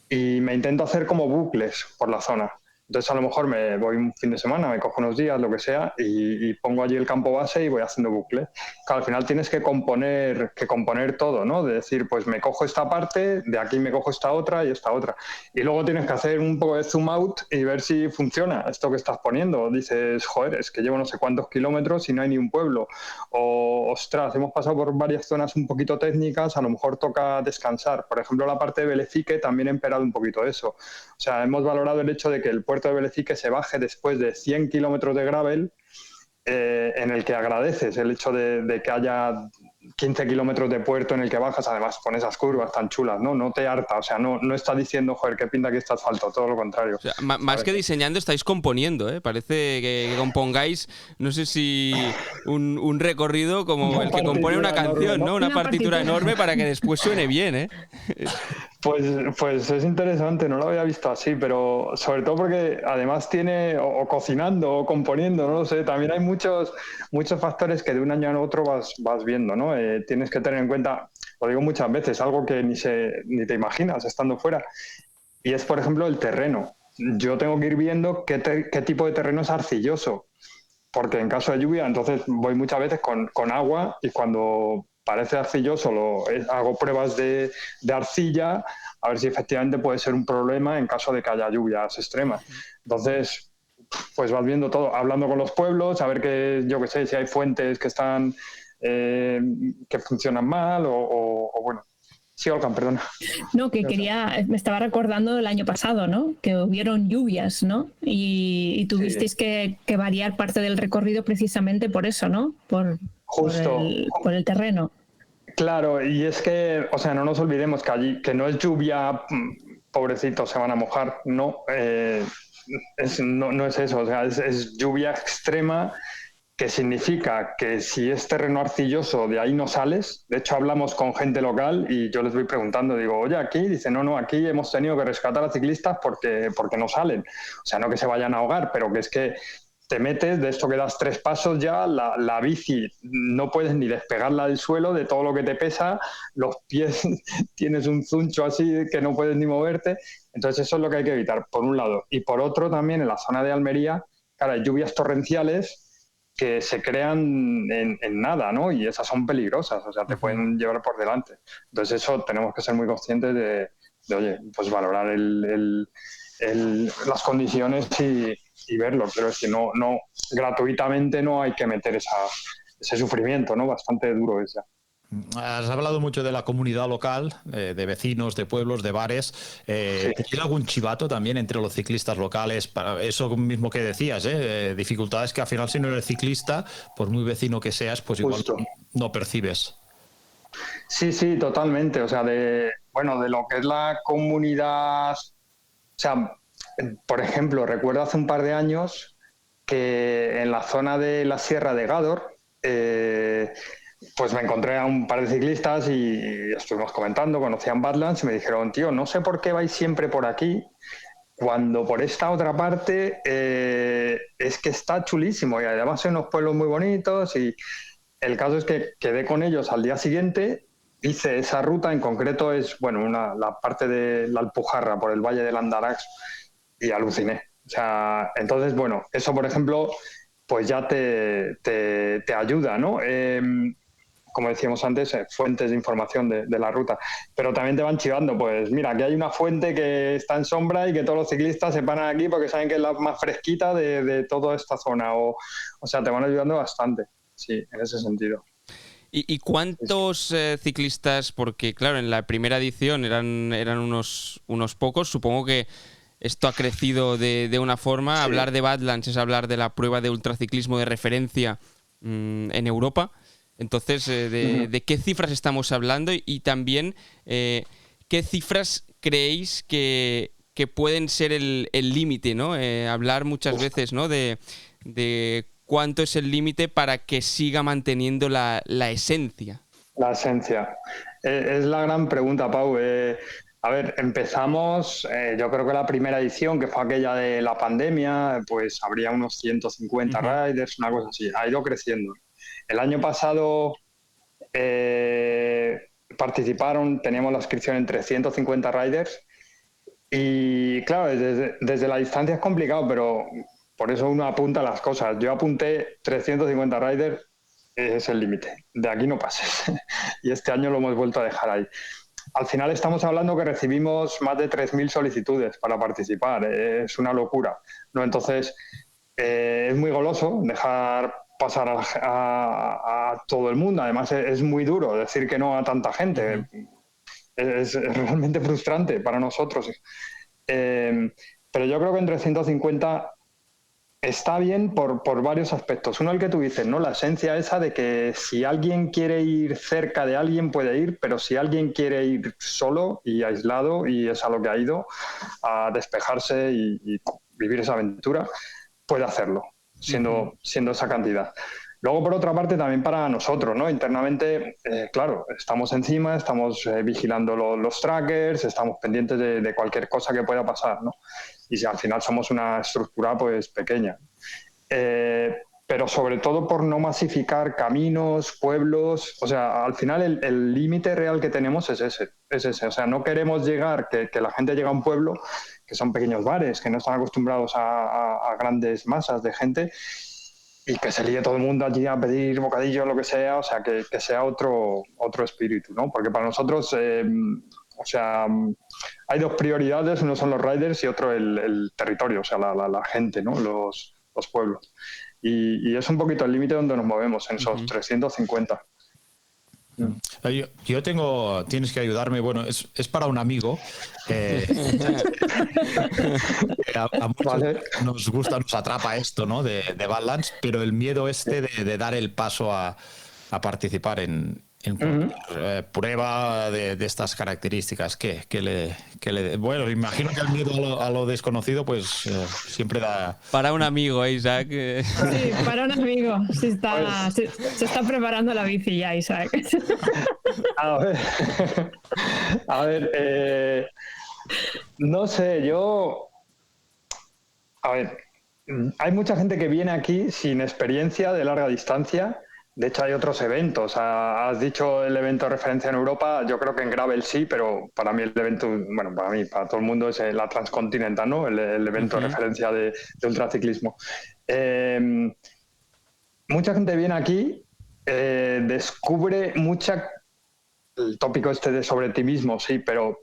y me intento hacer como bucles por la zona. Entonces a lo mejor me voy un fin de semana, me cojo unos días, lo que sea, y pongo allí el campo base y voy haciendo bucle. Claro, al final tienes que componer todo, ¿no? De decir, pues me cojo esta parte, de aquí me cojo esta otra y esta otra. Y luego tienes que hacer un poco de zoom out y ver si funciona esto que estás poniendo. Dices, joder, es que llevo no sé cuántos kilómetros y no hay ni un pueblo. O, ostras, hemos pasado por varias zonas un poquito técnicas, a lo mejor toca descansar. Por ejemplo, la parte de Belefique también he emperado un poquito eso. O sea, hemos valorado el hecho de que el puerto de Belefique se baje después de 100 kilómetros de gravel, en el que agradeces el hecho de que haya 15 kilómetros de puerto en el que bajas, además con esas curvas tan chulas, ¿no? No te harta, o sea, no está diciendo, joder, qué pinta que está asfalto, todo lo contrario. O sea, más que diseñando, estáis componiendo, ¿eh? Parece que compongáis, no sé si un recorrido como el que compone una canción, ¿no? Una partitura enorme para que después suene bien, ¿eh? Pues es interesante, no lo había visto así, pero sobre todo porque además tiene, o cocinando, o componiendo, no lo sé, también hay muchos factores que de un año a otro vas viendo, ¿no? Tienes que tener en cuenta, lo digo muchas veces, algo que ni te imaginas estando fuera, y es, por ejemplo, el terreno. Yo tengo que ir viendo qué tipo de terreno es arcilloso, porque en caso de lluvia, entonces voy muchas veces con agua y cuando parece arcilloso hago pruebas de arcilla a ver si efectivamente puede ser un problema en caso de que haya lluvias extremas. Entonces, pues vas viendo todo, hablando con los pueblos, a ver que, yo qué sé, si hay fuentes que están que funcionan mal o bueno. Sí, Olga, perdona. No, me estaba recordando el año pasado, ¿no? Que hubieron lluvias, ¿no? Y tuvisteis que variar parte del recorrido precisamente por eso, ¿no? Por el terreno. Claro, y es que, o sea, no nos olvidemos que allí, que no es lluvia, pobrecitos, se van a mojar, no, no es eso, o sea, es lluvia extrema, que significa que si es terreno arcilloso, de ahí no sales. De hecho, hablamos con gente local y yo les voy preguntando, digo, oye, aquí, dice, no, aquí hemos tenido que rescatar a ciclistas porque no salen. O sea, no que se vayan a ahogar, pero que es que te metes, de esto que das 3 pasos ya, la bici no puedes ni despegarla del suelo de todo lo que te pesa, los pies tienes un zuncho así que no puedes ni moverte. Entonces eso es lo que hay que evitar, por un lado. Y por otro también, en la zona de Almería, claro, hay lluvias torrenciales que se crean en nada, ¿no? Y esas son peligrosas, o sea, te pueden llevar por delante. Entonces eso tenemos que ser muy conscientes de oye, pues valorar las condiciones y verlo. Pero es que no gratuitamente no hay que meter ese sufrimiento, ¿no? Bastante duro es ya. Has hablado mucho de la comunidad local, de vecinos, de pueblos, de bares. ¿Tiene algún chivato también entre los ciclistas locales? Para eso mismo que decías, dificultades que al final si no eres ciclista, por muy vecino que seas, pues igual no percibes. Sí, totalmente. O sea, de lo que es la comunidad... O sea, por ejemplo, recuerdo hace un par de años que en la zona de la Sierra de Gádor... pues me encontré a un par de ciclistas y estuvimos comentando, conocían Badlands y me dijeron, tío, no sé por qué vais siempre por aquí, cuando por esta otra parte es que está chulísimo y además son unos pueblos muy bonitos. Y el caso es que quedé con ellos al día siguiente, hice esa ruta, en concreto es la parte de la Alpujarra por el Valle del Andarax y aluciné. O sea, entonces, eso por ejemplo, pues ya te ayuda, ¿no? Como decíamos antes, fuentes de información de la ruta. Pero también te van chivando, pues mira, aquí hay una fuente que está en sombra y que todos los ciclistas se paran aquí porque saben que es la más fresquita de toda esta zona. O sea, te van ayudando bastante. sí, en ese sentido. ¿Y cuántos ciclistas? Porque, claro, en la primera edición eran unos pocos. Supongo que esto ha crecido de una forma. Sí. Hablar de Badlands es hablar de la prueba de ultraciclismo de referencia en Europa. Entonces, ¿de qué cifras estamos hablando? Y también, ¿qué cifras creéis que pueden ser el límite, ¿no? Hablar muchas veces, ¿no? de cuánto es el límite para que siga manteniendo la esencia. La esencia. Es la gran pregunta, Pau. A ver, empezamos, yo creo que la primera edición, que fue aquella de la pandemia, pues habría unos 150 riders, una cosa así. Ha ido creciendo. El año pasado teníamos la inscripción en 350 riders y claro, desde la distancia es complicado, pero por eso uno apunta las cosas. Yo apunté 350 riders, es el límite. De aquí no pases. Y este año lo hemos vuelto a dejar ahí. Al final estamos hablando que recibimos más de 3.000 solicitudes para participar. Es una locura, ¿no? Entonces, es muy goloso dejar pasar a todo el mundo. Además, es muy duro decir que no a tanta gente. Es realmente frustrante para nosotros. Pero yo creo que en 350 está bien por varios aspectos. Uno, el que tú dices, ¿no? La esencia esa de que si alguien quiere ir cerca de alguien puede ir, pero si alguien quiere ir solo y aislado, y es a lo que ha ido, a despejarse y vivir esa aventura, puede hacerlo, siendo esa cantidad. Luego, por otra parte, también para nosotros, ¿no? Internamente, claro, estamos encima, estamos vigilando los trackers, estamos pendientes de cualquier cosa que pueda pasar, ¿no? Y si al final somos una estructura pues pequeña. Pero sobre todo por no masificar caminos, pueblos. O sea, al final el límite real que tenemos es ese. O sea, no queremos llegar, que la gente llegue a un pueblo, que son pequeños bares, que no están acostumbrados a grandes masas de gente, y que se líe todo el mundo allí a pedir bocadillos, lo que sea. O sea, que sea otro espíritu, ¿no? Porque para nosotros... o sea, hay dos prioridades, uno son los riders y otro el territorio, o sea, la gente, ¿no? Los pueblos. Y es un poquito el límite donde nos movemos, en esos 350. Yo tengo, tienes que ayudarme, bueno, es para un amigo. A muchos Vale. nos gusta, nos atrapa esto, ¿no? De Badlands, pero el miedo de dar el paso a participar en cualquier prueba de estas características. Bueno, imagino que el miedo a lo desconocido pues siempre da... Para un amigo, Isaac. Sí, para un amigo. Se está preparando la bici ya, Isaac. A ver, no sé, a ver, hay mucha gente que viene aquí sin experiencia de larga distancia. De hecho, hay otros eventos. Has dicho el evento de referencia en Europa. Yo creo que en gravel sí, pero para mí el evento, bueno, para todo el mundo es la Transcontinental, ¿no? El evento de referencia de ultraciclismo. Mucha gente viene aquí, descubre el tópico de sobre ti mismo, sí, pero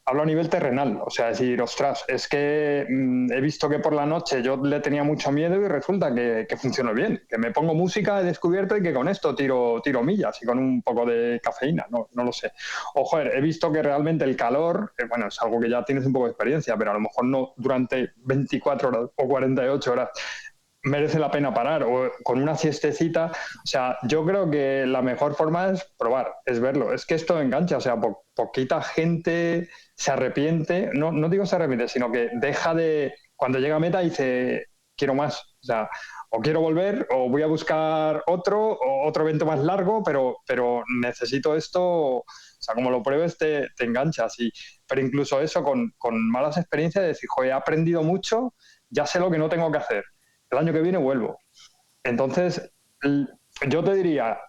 hablo a nivel terrenal. O sea, decir, ostras, es que he visto que por la noche yo le tenía mucho miedo y resulta que funcionó bien, que me pongo música, he descubierto, y que con esto tiro millas y con un poco de cafeína, no lo sé. O, joder, he visto que realmente el calor, bueno, es algo que ya tienes un poco de experiencia, pero a lo mejor no durante 24 horas o 48 horas merece la pena parar, o con una siestecita. O sea, yo creo que la mejor forma es probar, es verlo. Es que esto engancha, o sea, poquita gente se arrepiente, no digo se arrepiente, sino que deja de, cuando llega a meta dice, quiero más, o sea, o quiero volver, o voy a buscar otro evento más largo, pero necesito esto. O sea, como lo pruebes te enganchas. Pero incluso eso, con malas experiencias, de decir, joder, he aprendido mucho, ya sé lo que no tengo que hacer. El año que viene vuelvo. Entonces, yo te diría,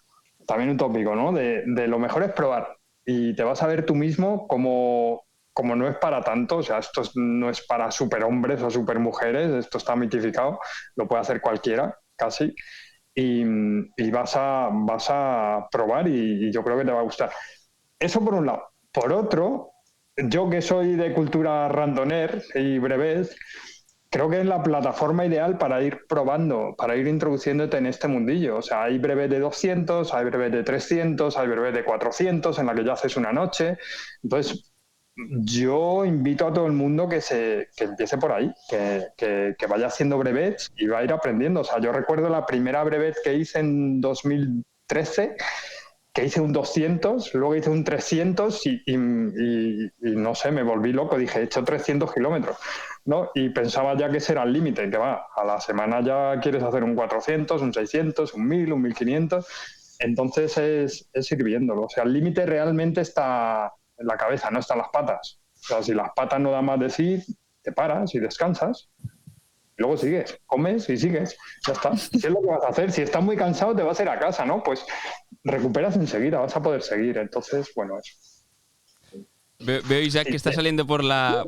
también un tópico, ¿no? De lo mejor es probar. Y te vas a ver tú mismo como no es para tanto. O sea, esto no es para superhombres o supermujeres, esto está mitificado, lo puede hacer cualquiera, casi. Y vas a probar y yo creo que te va a gustar. Eso por un lado. Por otro, yo que soy de cultura randoner y breves, creo que es la plataforma ideal para ir probando, para ir introduciéndote en este mundillo. O sea, hay brevet de 200, hay brevet de 300, hay brevet de 400, en la que ya haces una noche. Entonces, yo invito a todo el mundo que empiece por ahí, que vaya haciendo brevets y va a ir aprendiendo. O sea, yo recuerdo la primera brevet que hice en 2013, que hice un 200, luego hice un 300 y no sé, me volví loco. Dije, he hecho 300 kilómetros, ¿no? Y pensaba ya que ese era el límite, que va, a la semana ya quieres hacer un 400, un 600, un 1000, un 1500. Entonces es ir viéndolo. O sea, el límite realmente está en la cabeza, no está en las patas. O sea, si las patas no dan más de sí, te paras y descansas. Luego sigues, comes y sigues. Ya está. ¿Qué es lo que vas a hacer? Si estás muy cansado, te vas a ir a casa, ¿no? Pues recuperas enseguida, vas a poder seguir. Entonces, bueno, eso. Veo, Isaac, que está saliendo por la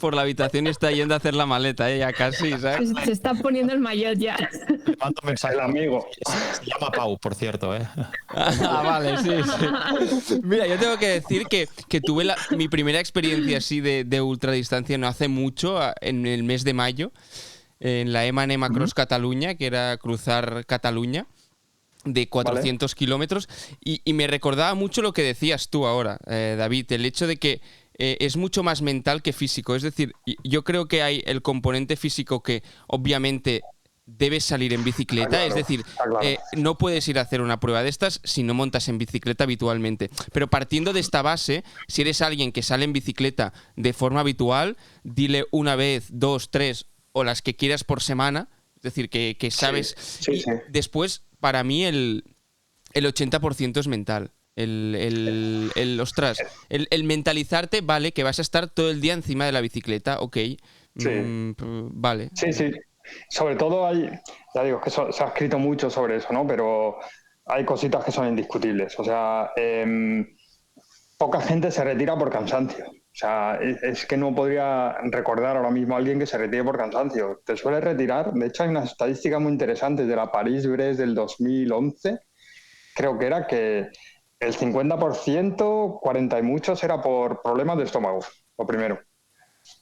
habitación y está yendo a hacer la maleta, ya casi, Isaac. Se está poniendo el maillot ya. Le mando un mensaje. El amigo. Se llama Pau, por cierto, ¿eh? Vale, sí. Mira, yo tengo que decir que tuve mi primera experiencia así de ultradistancia no hace mucho, en el mes de mayo, en la Ema Cross Cataluña, que era cruzar Cataluña, de 400 kilómetros, y me recordaba mucho lo que decías tú ahora, David, el hecho de que es mucho más mental que físico. Es decir, yo creo que hay el componente físico que obviamente debes salir en bicicleta, Claro, es decir, claro. no puedes ir a hacer una prueba de estas si no montas en bicicleta habitualmente. Pero partiendo de esta base, si eres alguien que sale en bicicleta de forma habitual, dile una vez, 2, 3 o las que quieras por semana, es decir, que sabes. Sí, y después, para mí, el 80% es mental. Ostras, el mentalizarte, vale, que vas a estar todo el día encima de la bicicleta, ok, Sí. vale. Sí. Sobre todo ya digo, que se ha escrito mucho sobre eso, ¿no? Pero hay cositas que son indiscutibles. O sea, poca gente se retira por cansancio. O sea, es que no podría recordar ahora mismo a alguien que se retire por cansancio. Te suele retirar. De hecho, hay unas estadísticas muy interesantes de la París-Brest del 2011. Creo que era que el 50%, 40 y muchos, era por problemas de estómago, lo primero.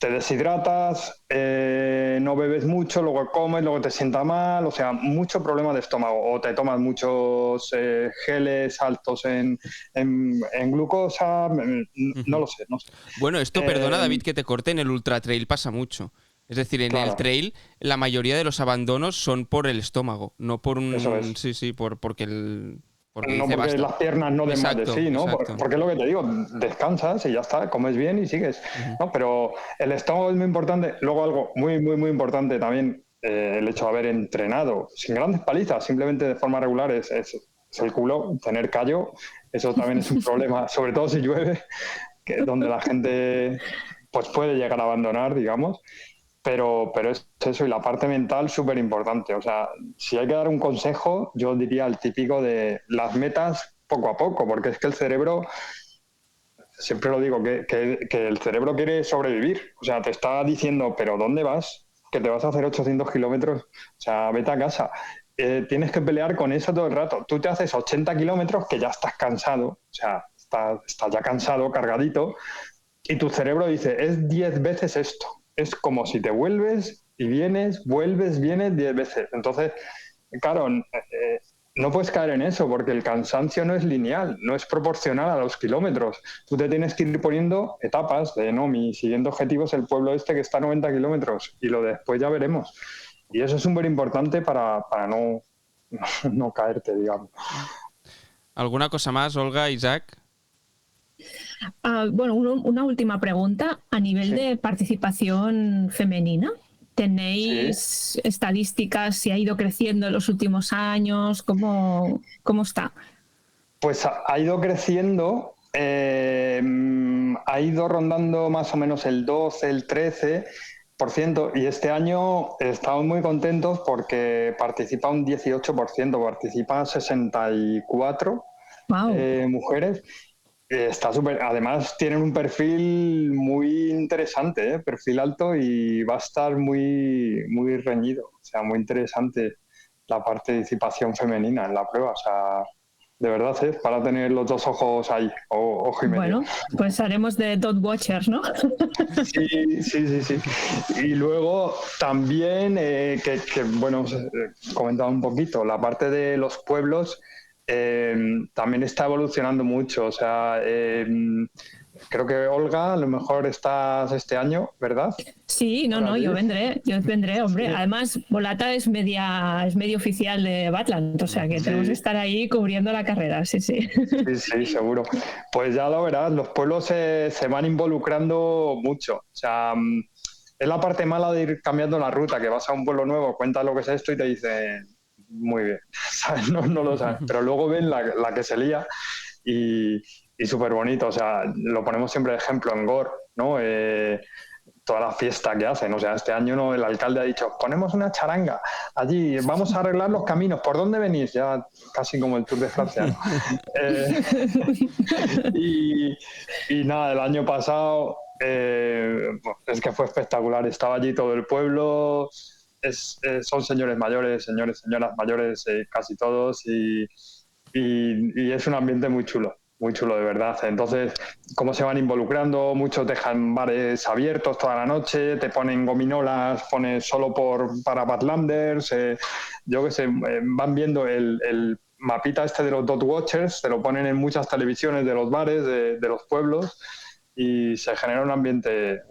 Te deshidratas, no bebes mucho, luego comes, luego te sienta mal, o sea, mucho problema de estómago. O te tomas muchos geles altos en glucosa, no lo sé. Bueno, esto, perdona, David, que te corte, en el ultra trail pasa mucho. Es decir, en Claro. el trail la mayoría de los abandonos son por el estómago, no por un... Eso es. Sí, porque el... Porque No dice porque basta. las piernas no den más de Exacto, sí, ¿no? exacto. Porque es lo que te digo, descansas y ya está, comes bien y sigues, ¿no? Pero el estómago es muy importante. Luego algo muy, muy, muy importante también, el hecho de haber entrenado sin grandes palizas, simplemente de forma regular, es el culo, tener callo. Eso también es un problema, sobre todo si llueve, donde la gente pues puede llegar a abandonar, digamos. Pero es eso, y la parte mental súper importante. O sea, si hay que dar un consejo, yo diría el típico de las metas poco a poco, porque es que el cerebro, siempre lo digo, que el cerebro quiere sobrevivir. O sea, te está diciendo, pero ¿dónde vas? Que te vas a hacer 800 kilómetros. O sea, vete a casa. Tienes que pelear con eso todo el rato. Tú te haces 80 kilómetros que ya estás cansado, o sea, estás ya cansado, cargadito, y tu cerebro dice, es 10 veces esto. Es como si te vuelves y vienes, vuelves, vienes 10 veces. Entonces, claro, no puedes caer en eso porque el cansancio no es lineal, no es proporcional a los kilómetros. Tú te tienes que ir poniendo etapas de, no, mi siguiente objetivo es el pueblo este que está a 90 kilómetros y lo de después ya veremos. Y eso es súper importante para no caerte, digamos. ¿Alguna cosa más, Olga, Isaac? Bueno, una última pregunta. A nivel de participación femenina, ¿tenéis estadísticas? ¿Si ha ido creciendo en los últimos años? ¿Cómo está? Pues ha ido creciendo, ha ido rondando más o menos el 12, el 13%, y este año estamos muy contentos porque participa un 18%, participan 64 mujeres. Está súper. Además, tienen un perfil muy interesante, perfil alto, y va a estar muy, muy reñido. O sea, muy interesante la participación femenina en la prueba. O sea, de verdad, para tener los dos ojos ahí, ojo y medio. Bueno, pues haremos de Dot Watchers, ¿no? Sí. Y luego también, bueno, comentaba un poquito, la parte de los pueblos también está evolucionando mucho. O sea, creo que Olga, a lo mejor estás este año, ¿verdad? Sí, no, yo vendré, hombre. Sí. Además, Volata es medio oficial de Badlands, o sea que tenemos que estar ahí cubriendo la carrera, sí. Sí, seguro. Pues ya lo verás, los pueblos se van involucrando mucho. O sea, es la parte mala de ir cambiando la ruta, que vas a un pueblo nuevo, cuentas lo que es esto y te dicen, muy bien, ¿sabes? No lo sabes. Pero luego ven la que se lía y súper bonito. O sea, lo ponemos siempre de ejemplo en Gore, ¿no? Toda la fiesta que hacen. O sea, este año el alcalde ha dicho, ponemos una charanga allí, vamos a arreglar los caminos. ¿Por dónde venís? Ya casi como el Tour de Francia, ¿no? Y nada, el año pasado es que fue espectacular. Estaba allí todo el pueblo. Son señores mayores, señoras mayores, casi todos. Y es un ambiente muy chulo de verdad. Entonces, cómo se van involucrando, muchos dejan bares abiertos toda la noche, te ponen gominolas, pones solo para Badlanders, yo qué sé, van viendo el mapita este de los Dot Watchers, te lo ponen en muchas televisiones de los bares, de los pueblos, y se genera un ambiente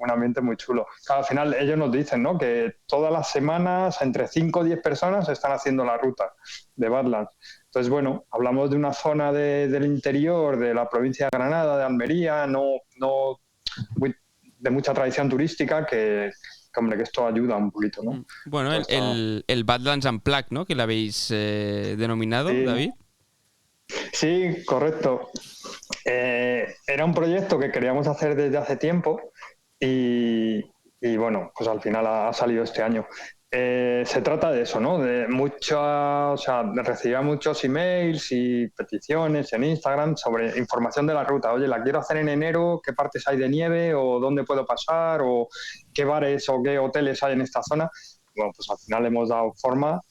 muy chulo. Claro, al final ellos nos dicen, ¿no?, que todas las semanas entre 5 o 10 personas están haciendo la ruta de Badlands. Entonces, bueno, hablamos de una zona del interior, de la provincia de Granada, de Almería, de mucha tradición turística, que hombre, que esto ayuda un poquito, ¿no? Bueno, el Badlands Unplugged, ¿no?, que lo habéis denominado, sí. David. Sí, correcto. Era un proyecto que queríamos hacer desde hace tiempo y bueno, pues al final ha salido este año. Se trata de eso, ¿no? Recibía muchos emails y peticiones en Instagram sobre información de la ruta. Oye, la quiero hacer en enero, ¿qué partes hay de nieve? ¿O dónde puedo pasar? ¿O qué bares o qué hoteles hay en esta zona? Bueno, pues al final hemos dado forma.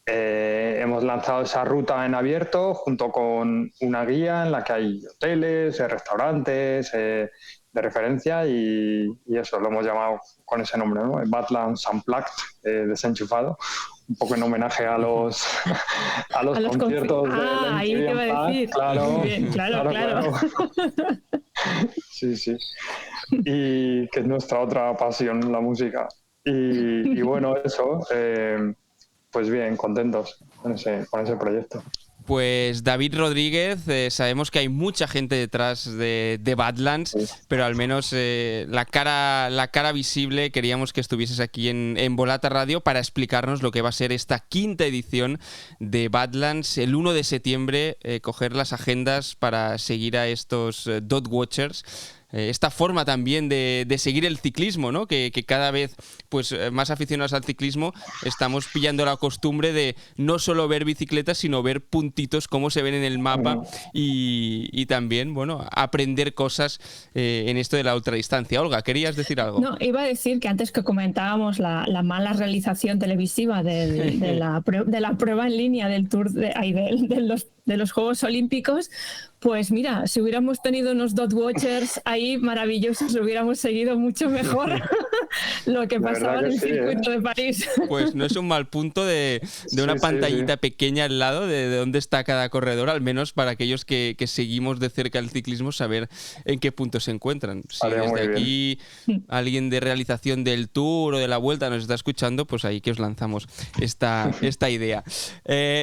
Hemos lanzado esa ruta en abierto junto con una guía en la que hay hoteles, restaurantes de referencia y eso lo hemos llamado con ese nombre, ¿no? Badlands Unplugged, desenchufado, un poco en homenaje a los conciertos de ahí te iba a decir. Claro, bien, claro. Sí. Y que es nuestra otra pasión, la música. Y bueno, eso... pues bien, contentos con ese proyecto. Pues David Rodríguez, sabemos que hay mucha gente detrás de Badlands, sí. Pero al menos la cara visible, queríamos que estuvieses aquí en Volata Radio para explicarnos lo que va a ser esta 5ª edición de Badlands, el 1 de septiembre, coger las agendas para seguir a estos Dot Watchers. Esta forma también de seguir el ciclismo, ¿no? Que cada vez pues más aficionados al ciclismo estamos pillando la costumbre de no solo ver bicicletas, sino ver puntitos, cómo se ven en el mapa y también, bueno, aprender cosas en esto de la ultradistancia. Olga, ¿querías decir algo? No, iba a decir que antes que comentábamos la mala realización televisiva de la prueba en línea del Tour de los Juegos Olímpicos, pues mira, si hubiéramos tenido unos Dot Watchers ahí maravillosos, hubiéramos seguido mucho mejor lo que pasaba en el circuito de París. Pues no es un mal punto de una pantallita pequeña al lado de dónde está cada corredor, al menos para aquellos que seguimos de cerca el ciclismo, saber en qué punto se encuentran. Si desde aquí alguien de realización del Tour o de la Vuelta nos está escuchando, pues ahí que os lanzamos esta idea.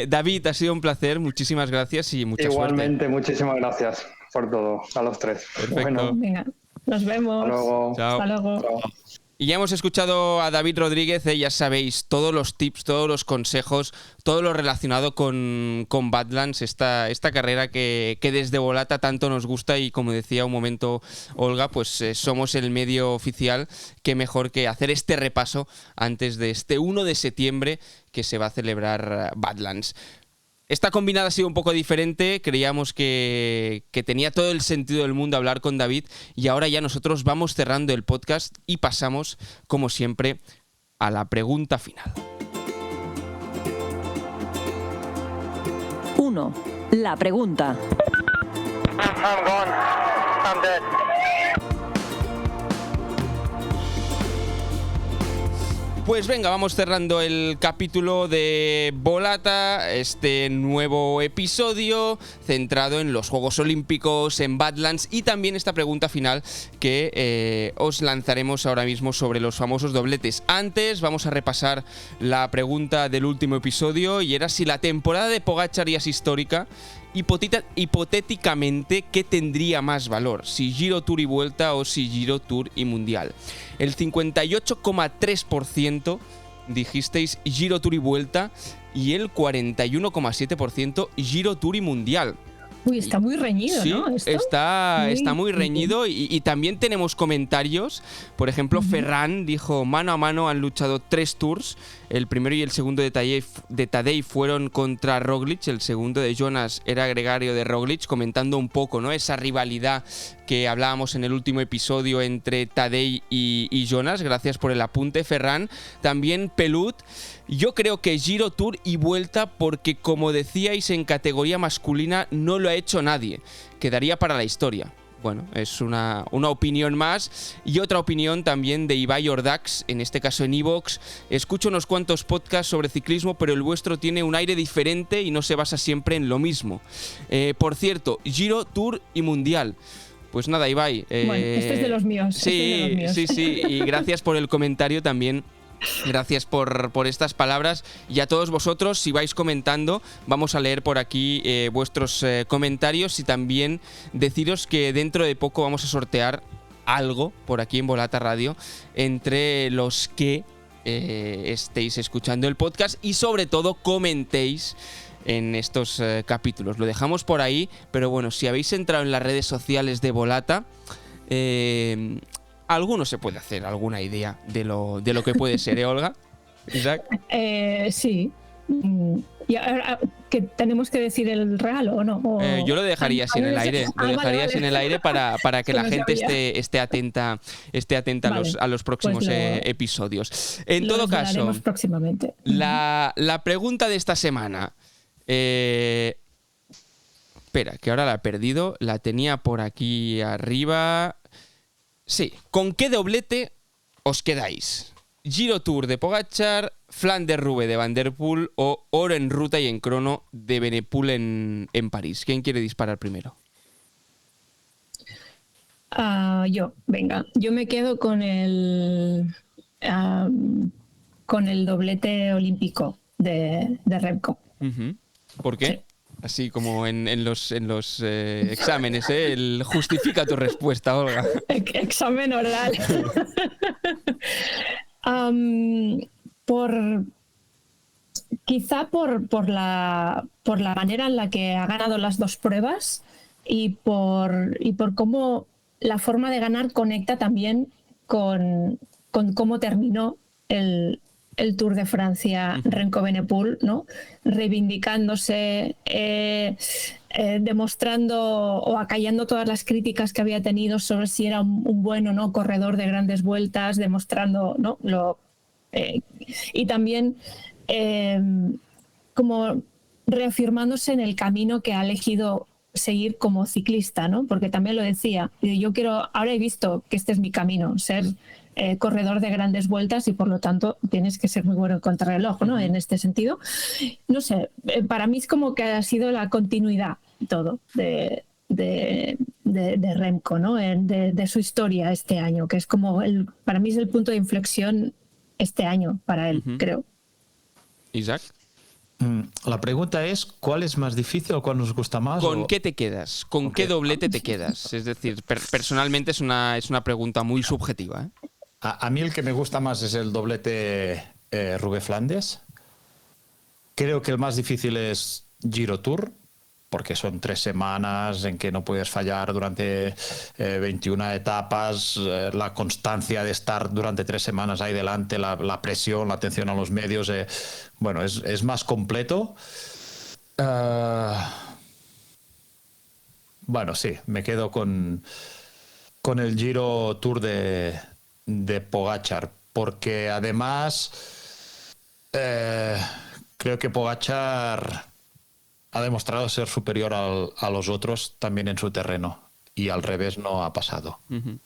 David, ha sido un placer, muchísimas gracias y mucha suerte. Igualmente, muchísimas gracias por todo, a los tres. Perfecto. Bueno, venga, nos vemos. Hasta luego. Chao. Hasta luego. Chao. Y ya hemos escuchado a David Rodríguez, ya sabéis, todos los tips, todos los consejos, todo lo relacionado con Badlands, esta carrera que desde Volata tanto nos gusta y como decía un momento Olga, pues somos el medio oficial, qué mejor que hacer este repaso antes de este 1 de septiembre que se va a celebrar Badlands. Esta combinada ha sido un poco diferente, creíamos que tenía todo el sentido del mundo hablar con David y ahora ya nosotros vamos cerrando el podcast y pasamos, como siempre, a la pregunta final. 1. La pregunta. I'm gone. I'm dead. Pues venga, vamos cerrando el capítulo de Volata, este nuevo episodio centrado en los Juegos Olímpicos, en Badlands y también esta pregunta final que os lanzaremos ahora mismo sobre los famosos dobletes. Antes vamos a repasar la pregunta del último episodio y era si la temporada de Pogačar ya es histórica. Hipotéticamente, ¿qué tendría más valor? Si Giro, Tour y Vuelta o si Giro, Tour y Mundial. El 58,3% dijisteis Giro, Tour y Vuelta y el 41,7% Giro, Tour y Mundial. Uy, está muy reñido, sí, ¿no? Está muy reñido y también tenemos comentarios. Por ejemplo, Ferran dijo, mano a mano han luchado 3 tours. El primero y el segundo de Tadej fueron contra Roglic. El segundo de Jonas era gregario de Roglic, comentando un poco, ¿no?, esa rivalidad que hablábamos en el último episodio entre Tadej y Jonas. Gracias por el apunte, Ferran. También Pelut. Yo creo que Giro, Tour y Vuelta porque, como decíais, en categoría masculina no lo ha hecho nadie. Quedaría para la historia. Bueno, es una opinión más. Y otra opinión también de Ibai Ordax, en este caso en iVoox. Escucho unos cuantos podcasts sobre ciclismo, pero el vuestro tiene un aire diferente y no se basa siempre en lo mismo. Por cierto, Giro, Tour y Mundial. Pues nada, Ibai. Bueno, este es de los míos. Sí. Y gracias por el comentario también. Gracias por estas palabras y a todos vosotros, si vais comentando, vamos a leer por aquí vuestros comentarios y también deciros que dentro de poco vamos a sortear algo por aquí en Volata Radio entre los que estéis escuchando el podcast y sobre todo comentéis en estos capítulos. Lo dejamos por ahí, pero bueno, si habéis entrado en las redes sociales de Volata, alguno se puede hacer alguna idea de lo que puede ser, Olga? ¿Isaac? Sí. ¿Y ahora que tenemos que decir el real o no? Yo lo dejaría así en el aire. Lo dejaría así en el aire para que la gente esté atenta a los próximos episodios. En todo caso, próximamente. La pregunta de esta semana. Espera, que ahora la he perdido. La tenía por aquí arriba. Sí, ¿con qué doblete os quedáis? Giro Tour de Pogačar, Flanders-Roubaix de Van der Poel o oro en ruta y en crono de Evenepoel en París. ¿Quién quiere disparar primero? Yo me quedo con el doblete olímpico de Remco. ¿Por qué? Sí. Así como en los exámenes, ¿eh? El justifica tu respuesta, Olga. Examen oral. Quizá por la manera en la que ha ganado las dos pruebas y por cómo la forma de ganar conecta también con cómo terminó el Tour de Francia, Remco Evenepoel, ¿no? Reivindicándose, demostrando o acallando todas las críticas que había tenido sobre si era un buen o no corredor de grandes vueltas, demostrando, ¿no?, y también como reafirmándose en el camino que ha elegido seguir como ciclista, ¿no? Porque también lo decía, ahora he visto que este es mi camino, ser corredor de grandes vueltas y por lo tanto tienes que ser muy bueno en contrarreloj, ¿no? En este sentido, no sé, para mí es como que ha sido la continuidad todo de Remco, ¿no? De su historia este año, que es como para mí es el punto de inflexión este año para él, creo. Isaac. La pregunta es, ¿cuál es más difícil o cuál nos gusta más? ¿Con qué te quedas? ¿Con qué doblete te quedas? Es decir, personalmente es una pregunta muy subjetiva, ¿eh? A mí el que me gusta más es el doblete Roubaix-Flandes. Creo que el más difícil es Giro Tour, porque son 3 semanas en que no puedes fallar durante 21 etapas, la constancia de estar durante 3 semanas ahí delante, la presión, la atención a los medios, bueno, es más completo. Bueno, sí, me quedo con el Giro Tour de Pogačar, porque además creo que Pogačar ha demostrado ser superior a los otros también en su terreno. Y al revés no ha pasado. Uh-huh.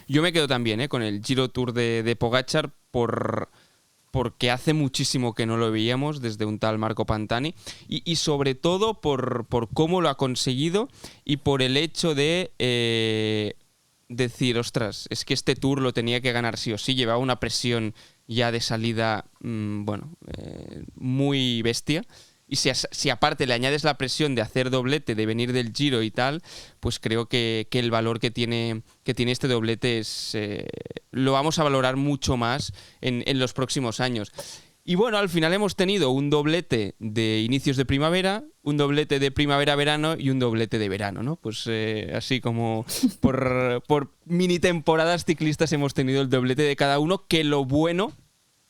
Yo me quedo también con el Giro Tour de Pogačar porque hace muchísimo que no lo veíamos desde un tal Marco Pantani y sobre todo por cómo lo ha conseguido y por el hecho de decir, ostras, es que este Tour lo tenía que ganar sí o sí, llevaba una presión ya de salida muy bestia. Y si aparte le añades la presión de hacer doblete, de venir del Giro y tal, pues creo que el valor que tiene este doblete lo vamos a valorar mucho más en los próximos años. Y bueno, al final hemos tenido un doblete de inicios de primavera, un doblete de primavera-verano y un doblete de verano, ¿no? Pues así como por mini temporadas ciclistas hemos tenido el doblete de cada uno, que lo bueno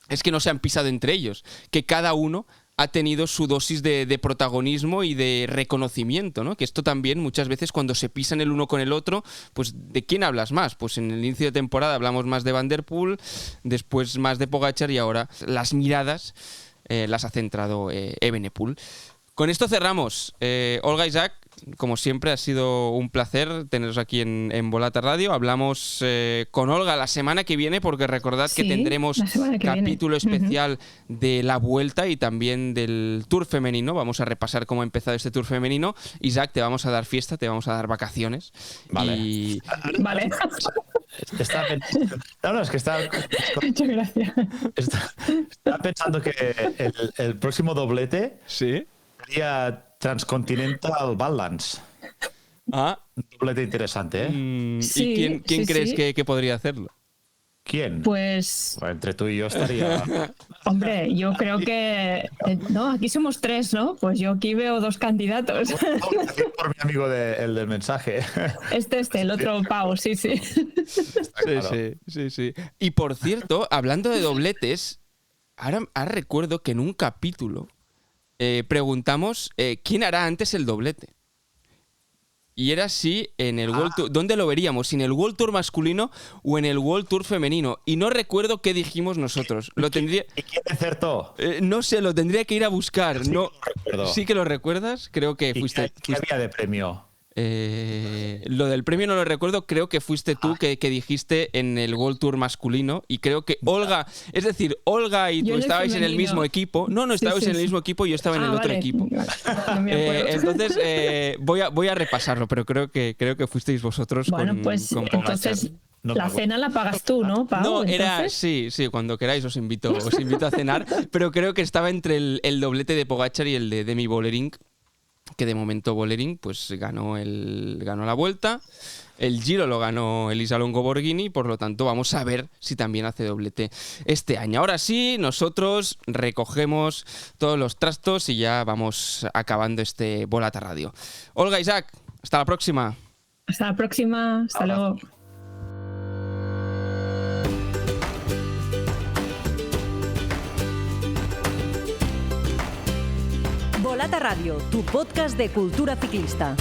es que no se han pisado entre ellos, que cada uno ha tenido su dosis de protagonismo y de reconocimiento, ¿no? Que esto también muchas veces cuando se pisan el uno con el otro, pues ¿de quién hablas más? Pues en el inicio de temporada hablamos más de Van der Poel, después más de Pogačar y ahora las miradas las ha centrado Evenepoel. Con esto cerramos. Olga, Isaac, como siempre ha sido un placer teneros aquí en Volata Radio. Hablamos con Olga la semana que viene porque recordad que tendremos capítulo especial de la Vuelta y también del Tour femenino. Vamos a repasar cómo ha empezado este Tour femenino. Isaac, te vamos a dar fiesta, te vamos a dar vacaciones. Vale. Vale. Es que está... Muchas gracias. Estaba pensando que el próximo doblete... ¿Sí? Sería Transcontinental Balance. Ah. Un doblete interesante, ¿eh? ¿Y quién crees que podría hacerlo? ¿Quién? Pues... Bueno, entre tú y yo estaría... Hombre, yo creo que... No, aquí somos 3, ¿no? Pues yo aquí veo 2 candidatos. Por mi amigo el del mensaje. El otro Pau, sí. Claro. Sí. Y por cierto, hablando de dobletes, ahora recuerdo que en un capítulo preguntamos quién hará antes el doblete. Y era si en el World Tour, ¿dónde lo veríamos? ¿Si en el World Tour masculino o en el World Tour femenino? Y no recuerdo qué dijimos nosotros. ¿Y quién acertó? No sé, lo tendría que ir a buscar. Sí, no, que ¿Sí que lo recuerdas? Creo que fuiste. ¿Qué había de premio? Lo del premio no lo recuerdo, creo que fuiste tú que dijiste en el World Tour masculino y creo que Olga, es decir, Olga y tú estabais en el mismo equipo. No, estabais en el mismo equipo y yo estaba en el otro equipo. No me acuerdo. Entonces voy a repasarlo, pero creo que fuisteis vosotros con entonces la cena la pagas tú, ¿no, Pau? No, era sí, cuando queráis os invito a cenar, pero creo que estaba entre el doblete de Pogačar y el de Demi Vollering, que de momento Vollering pues ganó la Vuelta, el Giro lo ganó Elisa Longo Borghini, por lo tanto vamos a ver si también hace doblete este año. Ahora sí, nosotros recogemos todos los trastos y ya vamos acabando este Volata Radio. Olga, Isaac, hasta la próxima. Hasta la próxima, hasta luego. Volata Radio, tu podcast de cultura ciclista.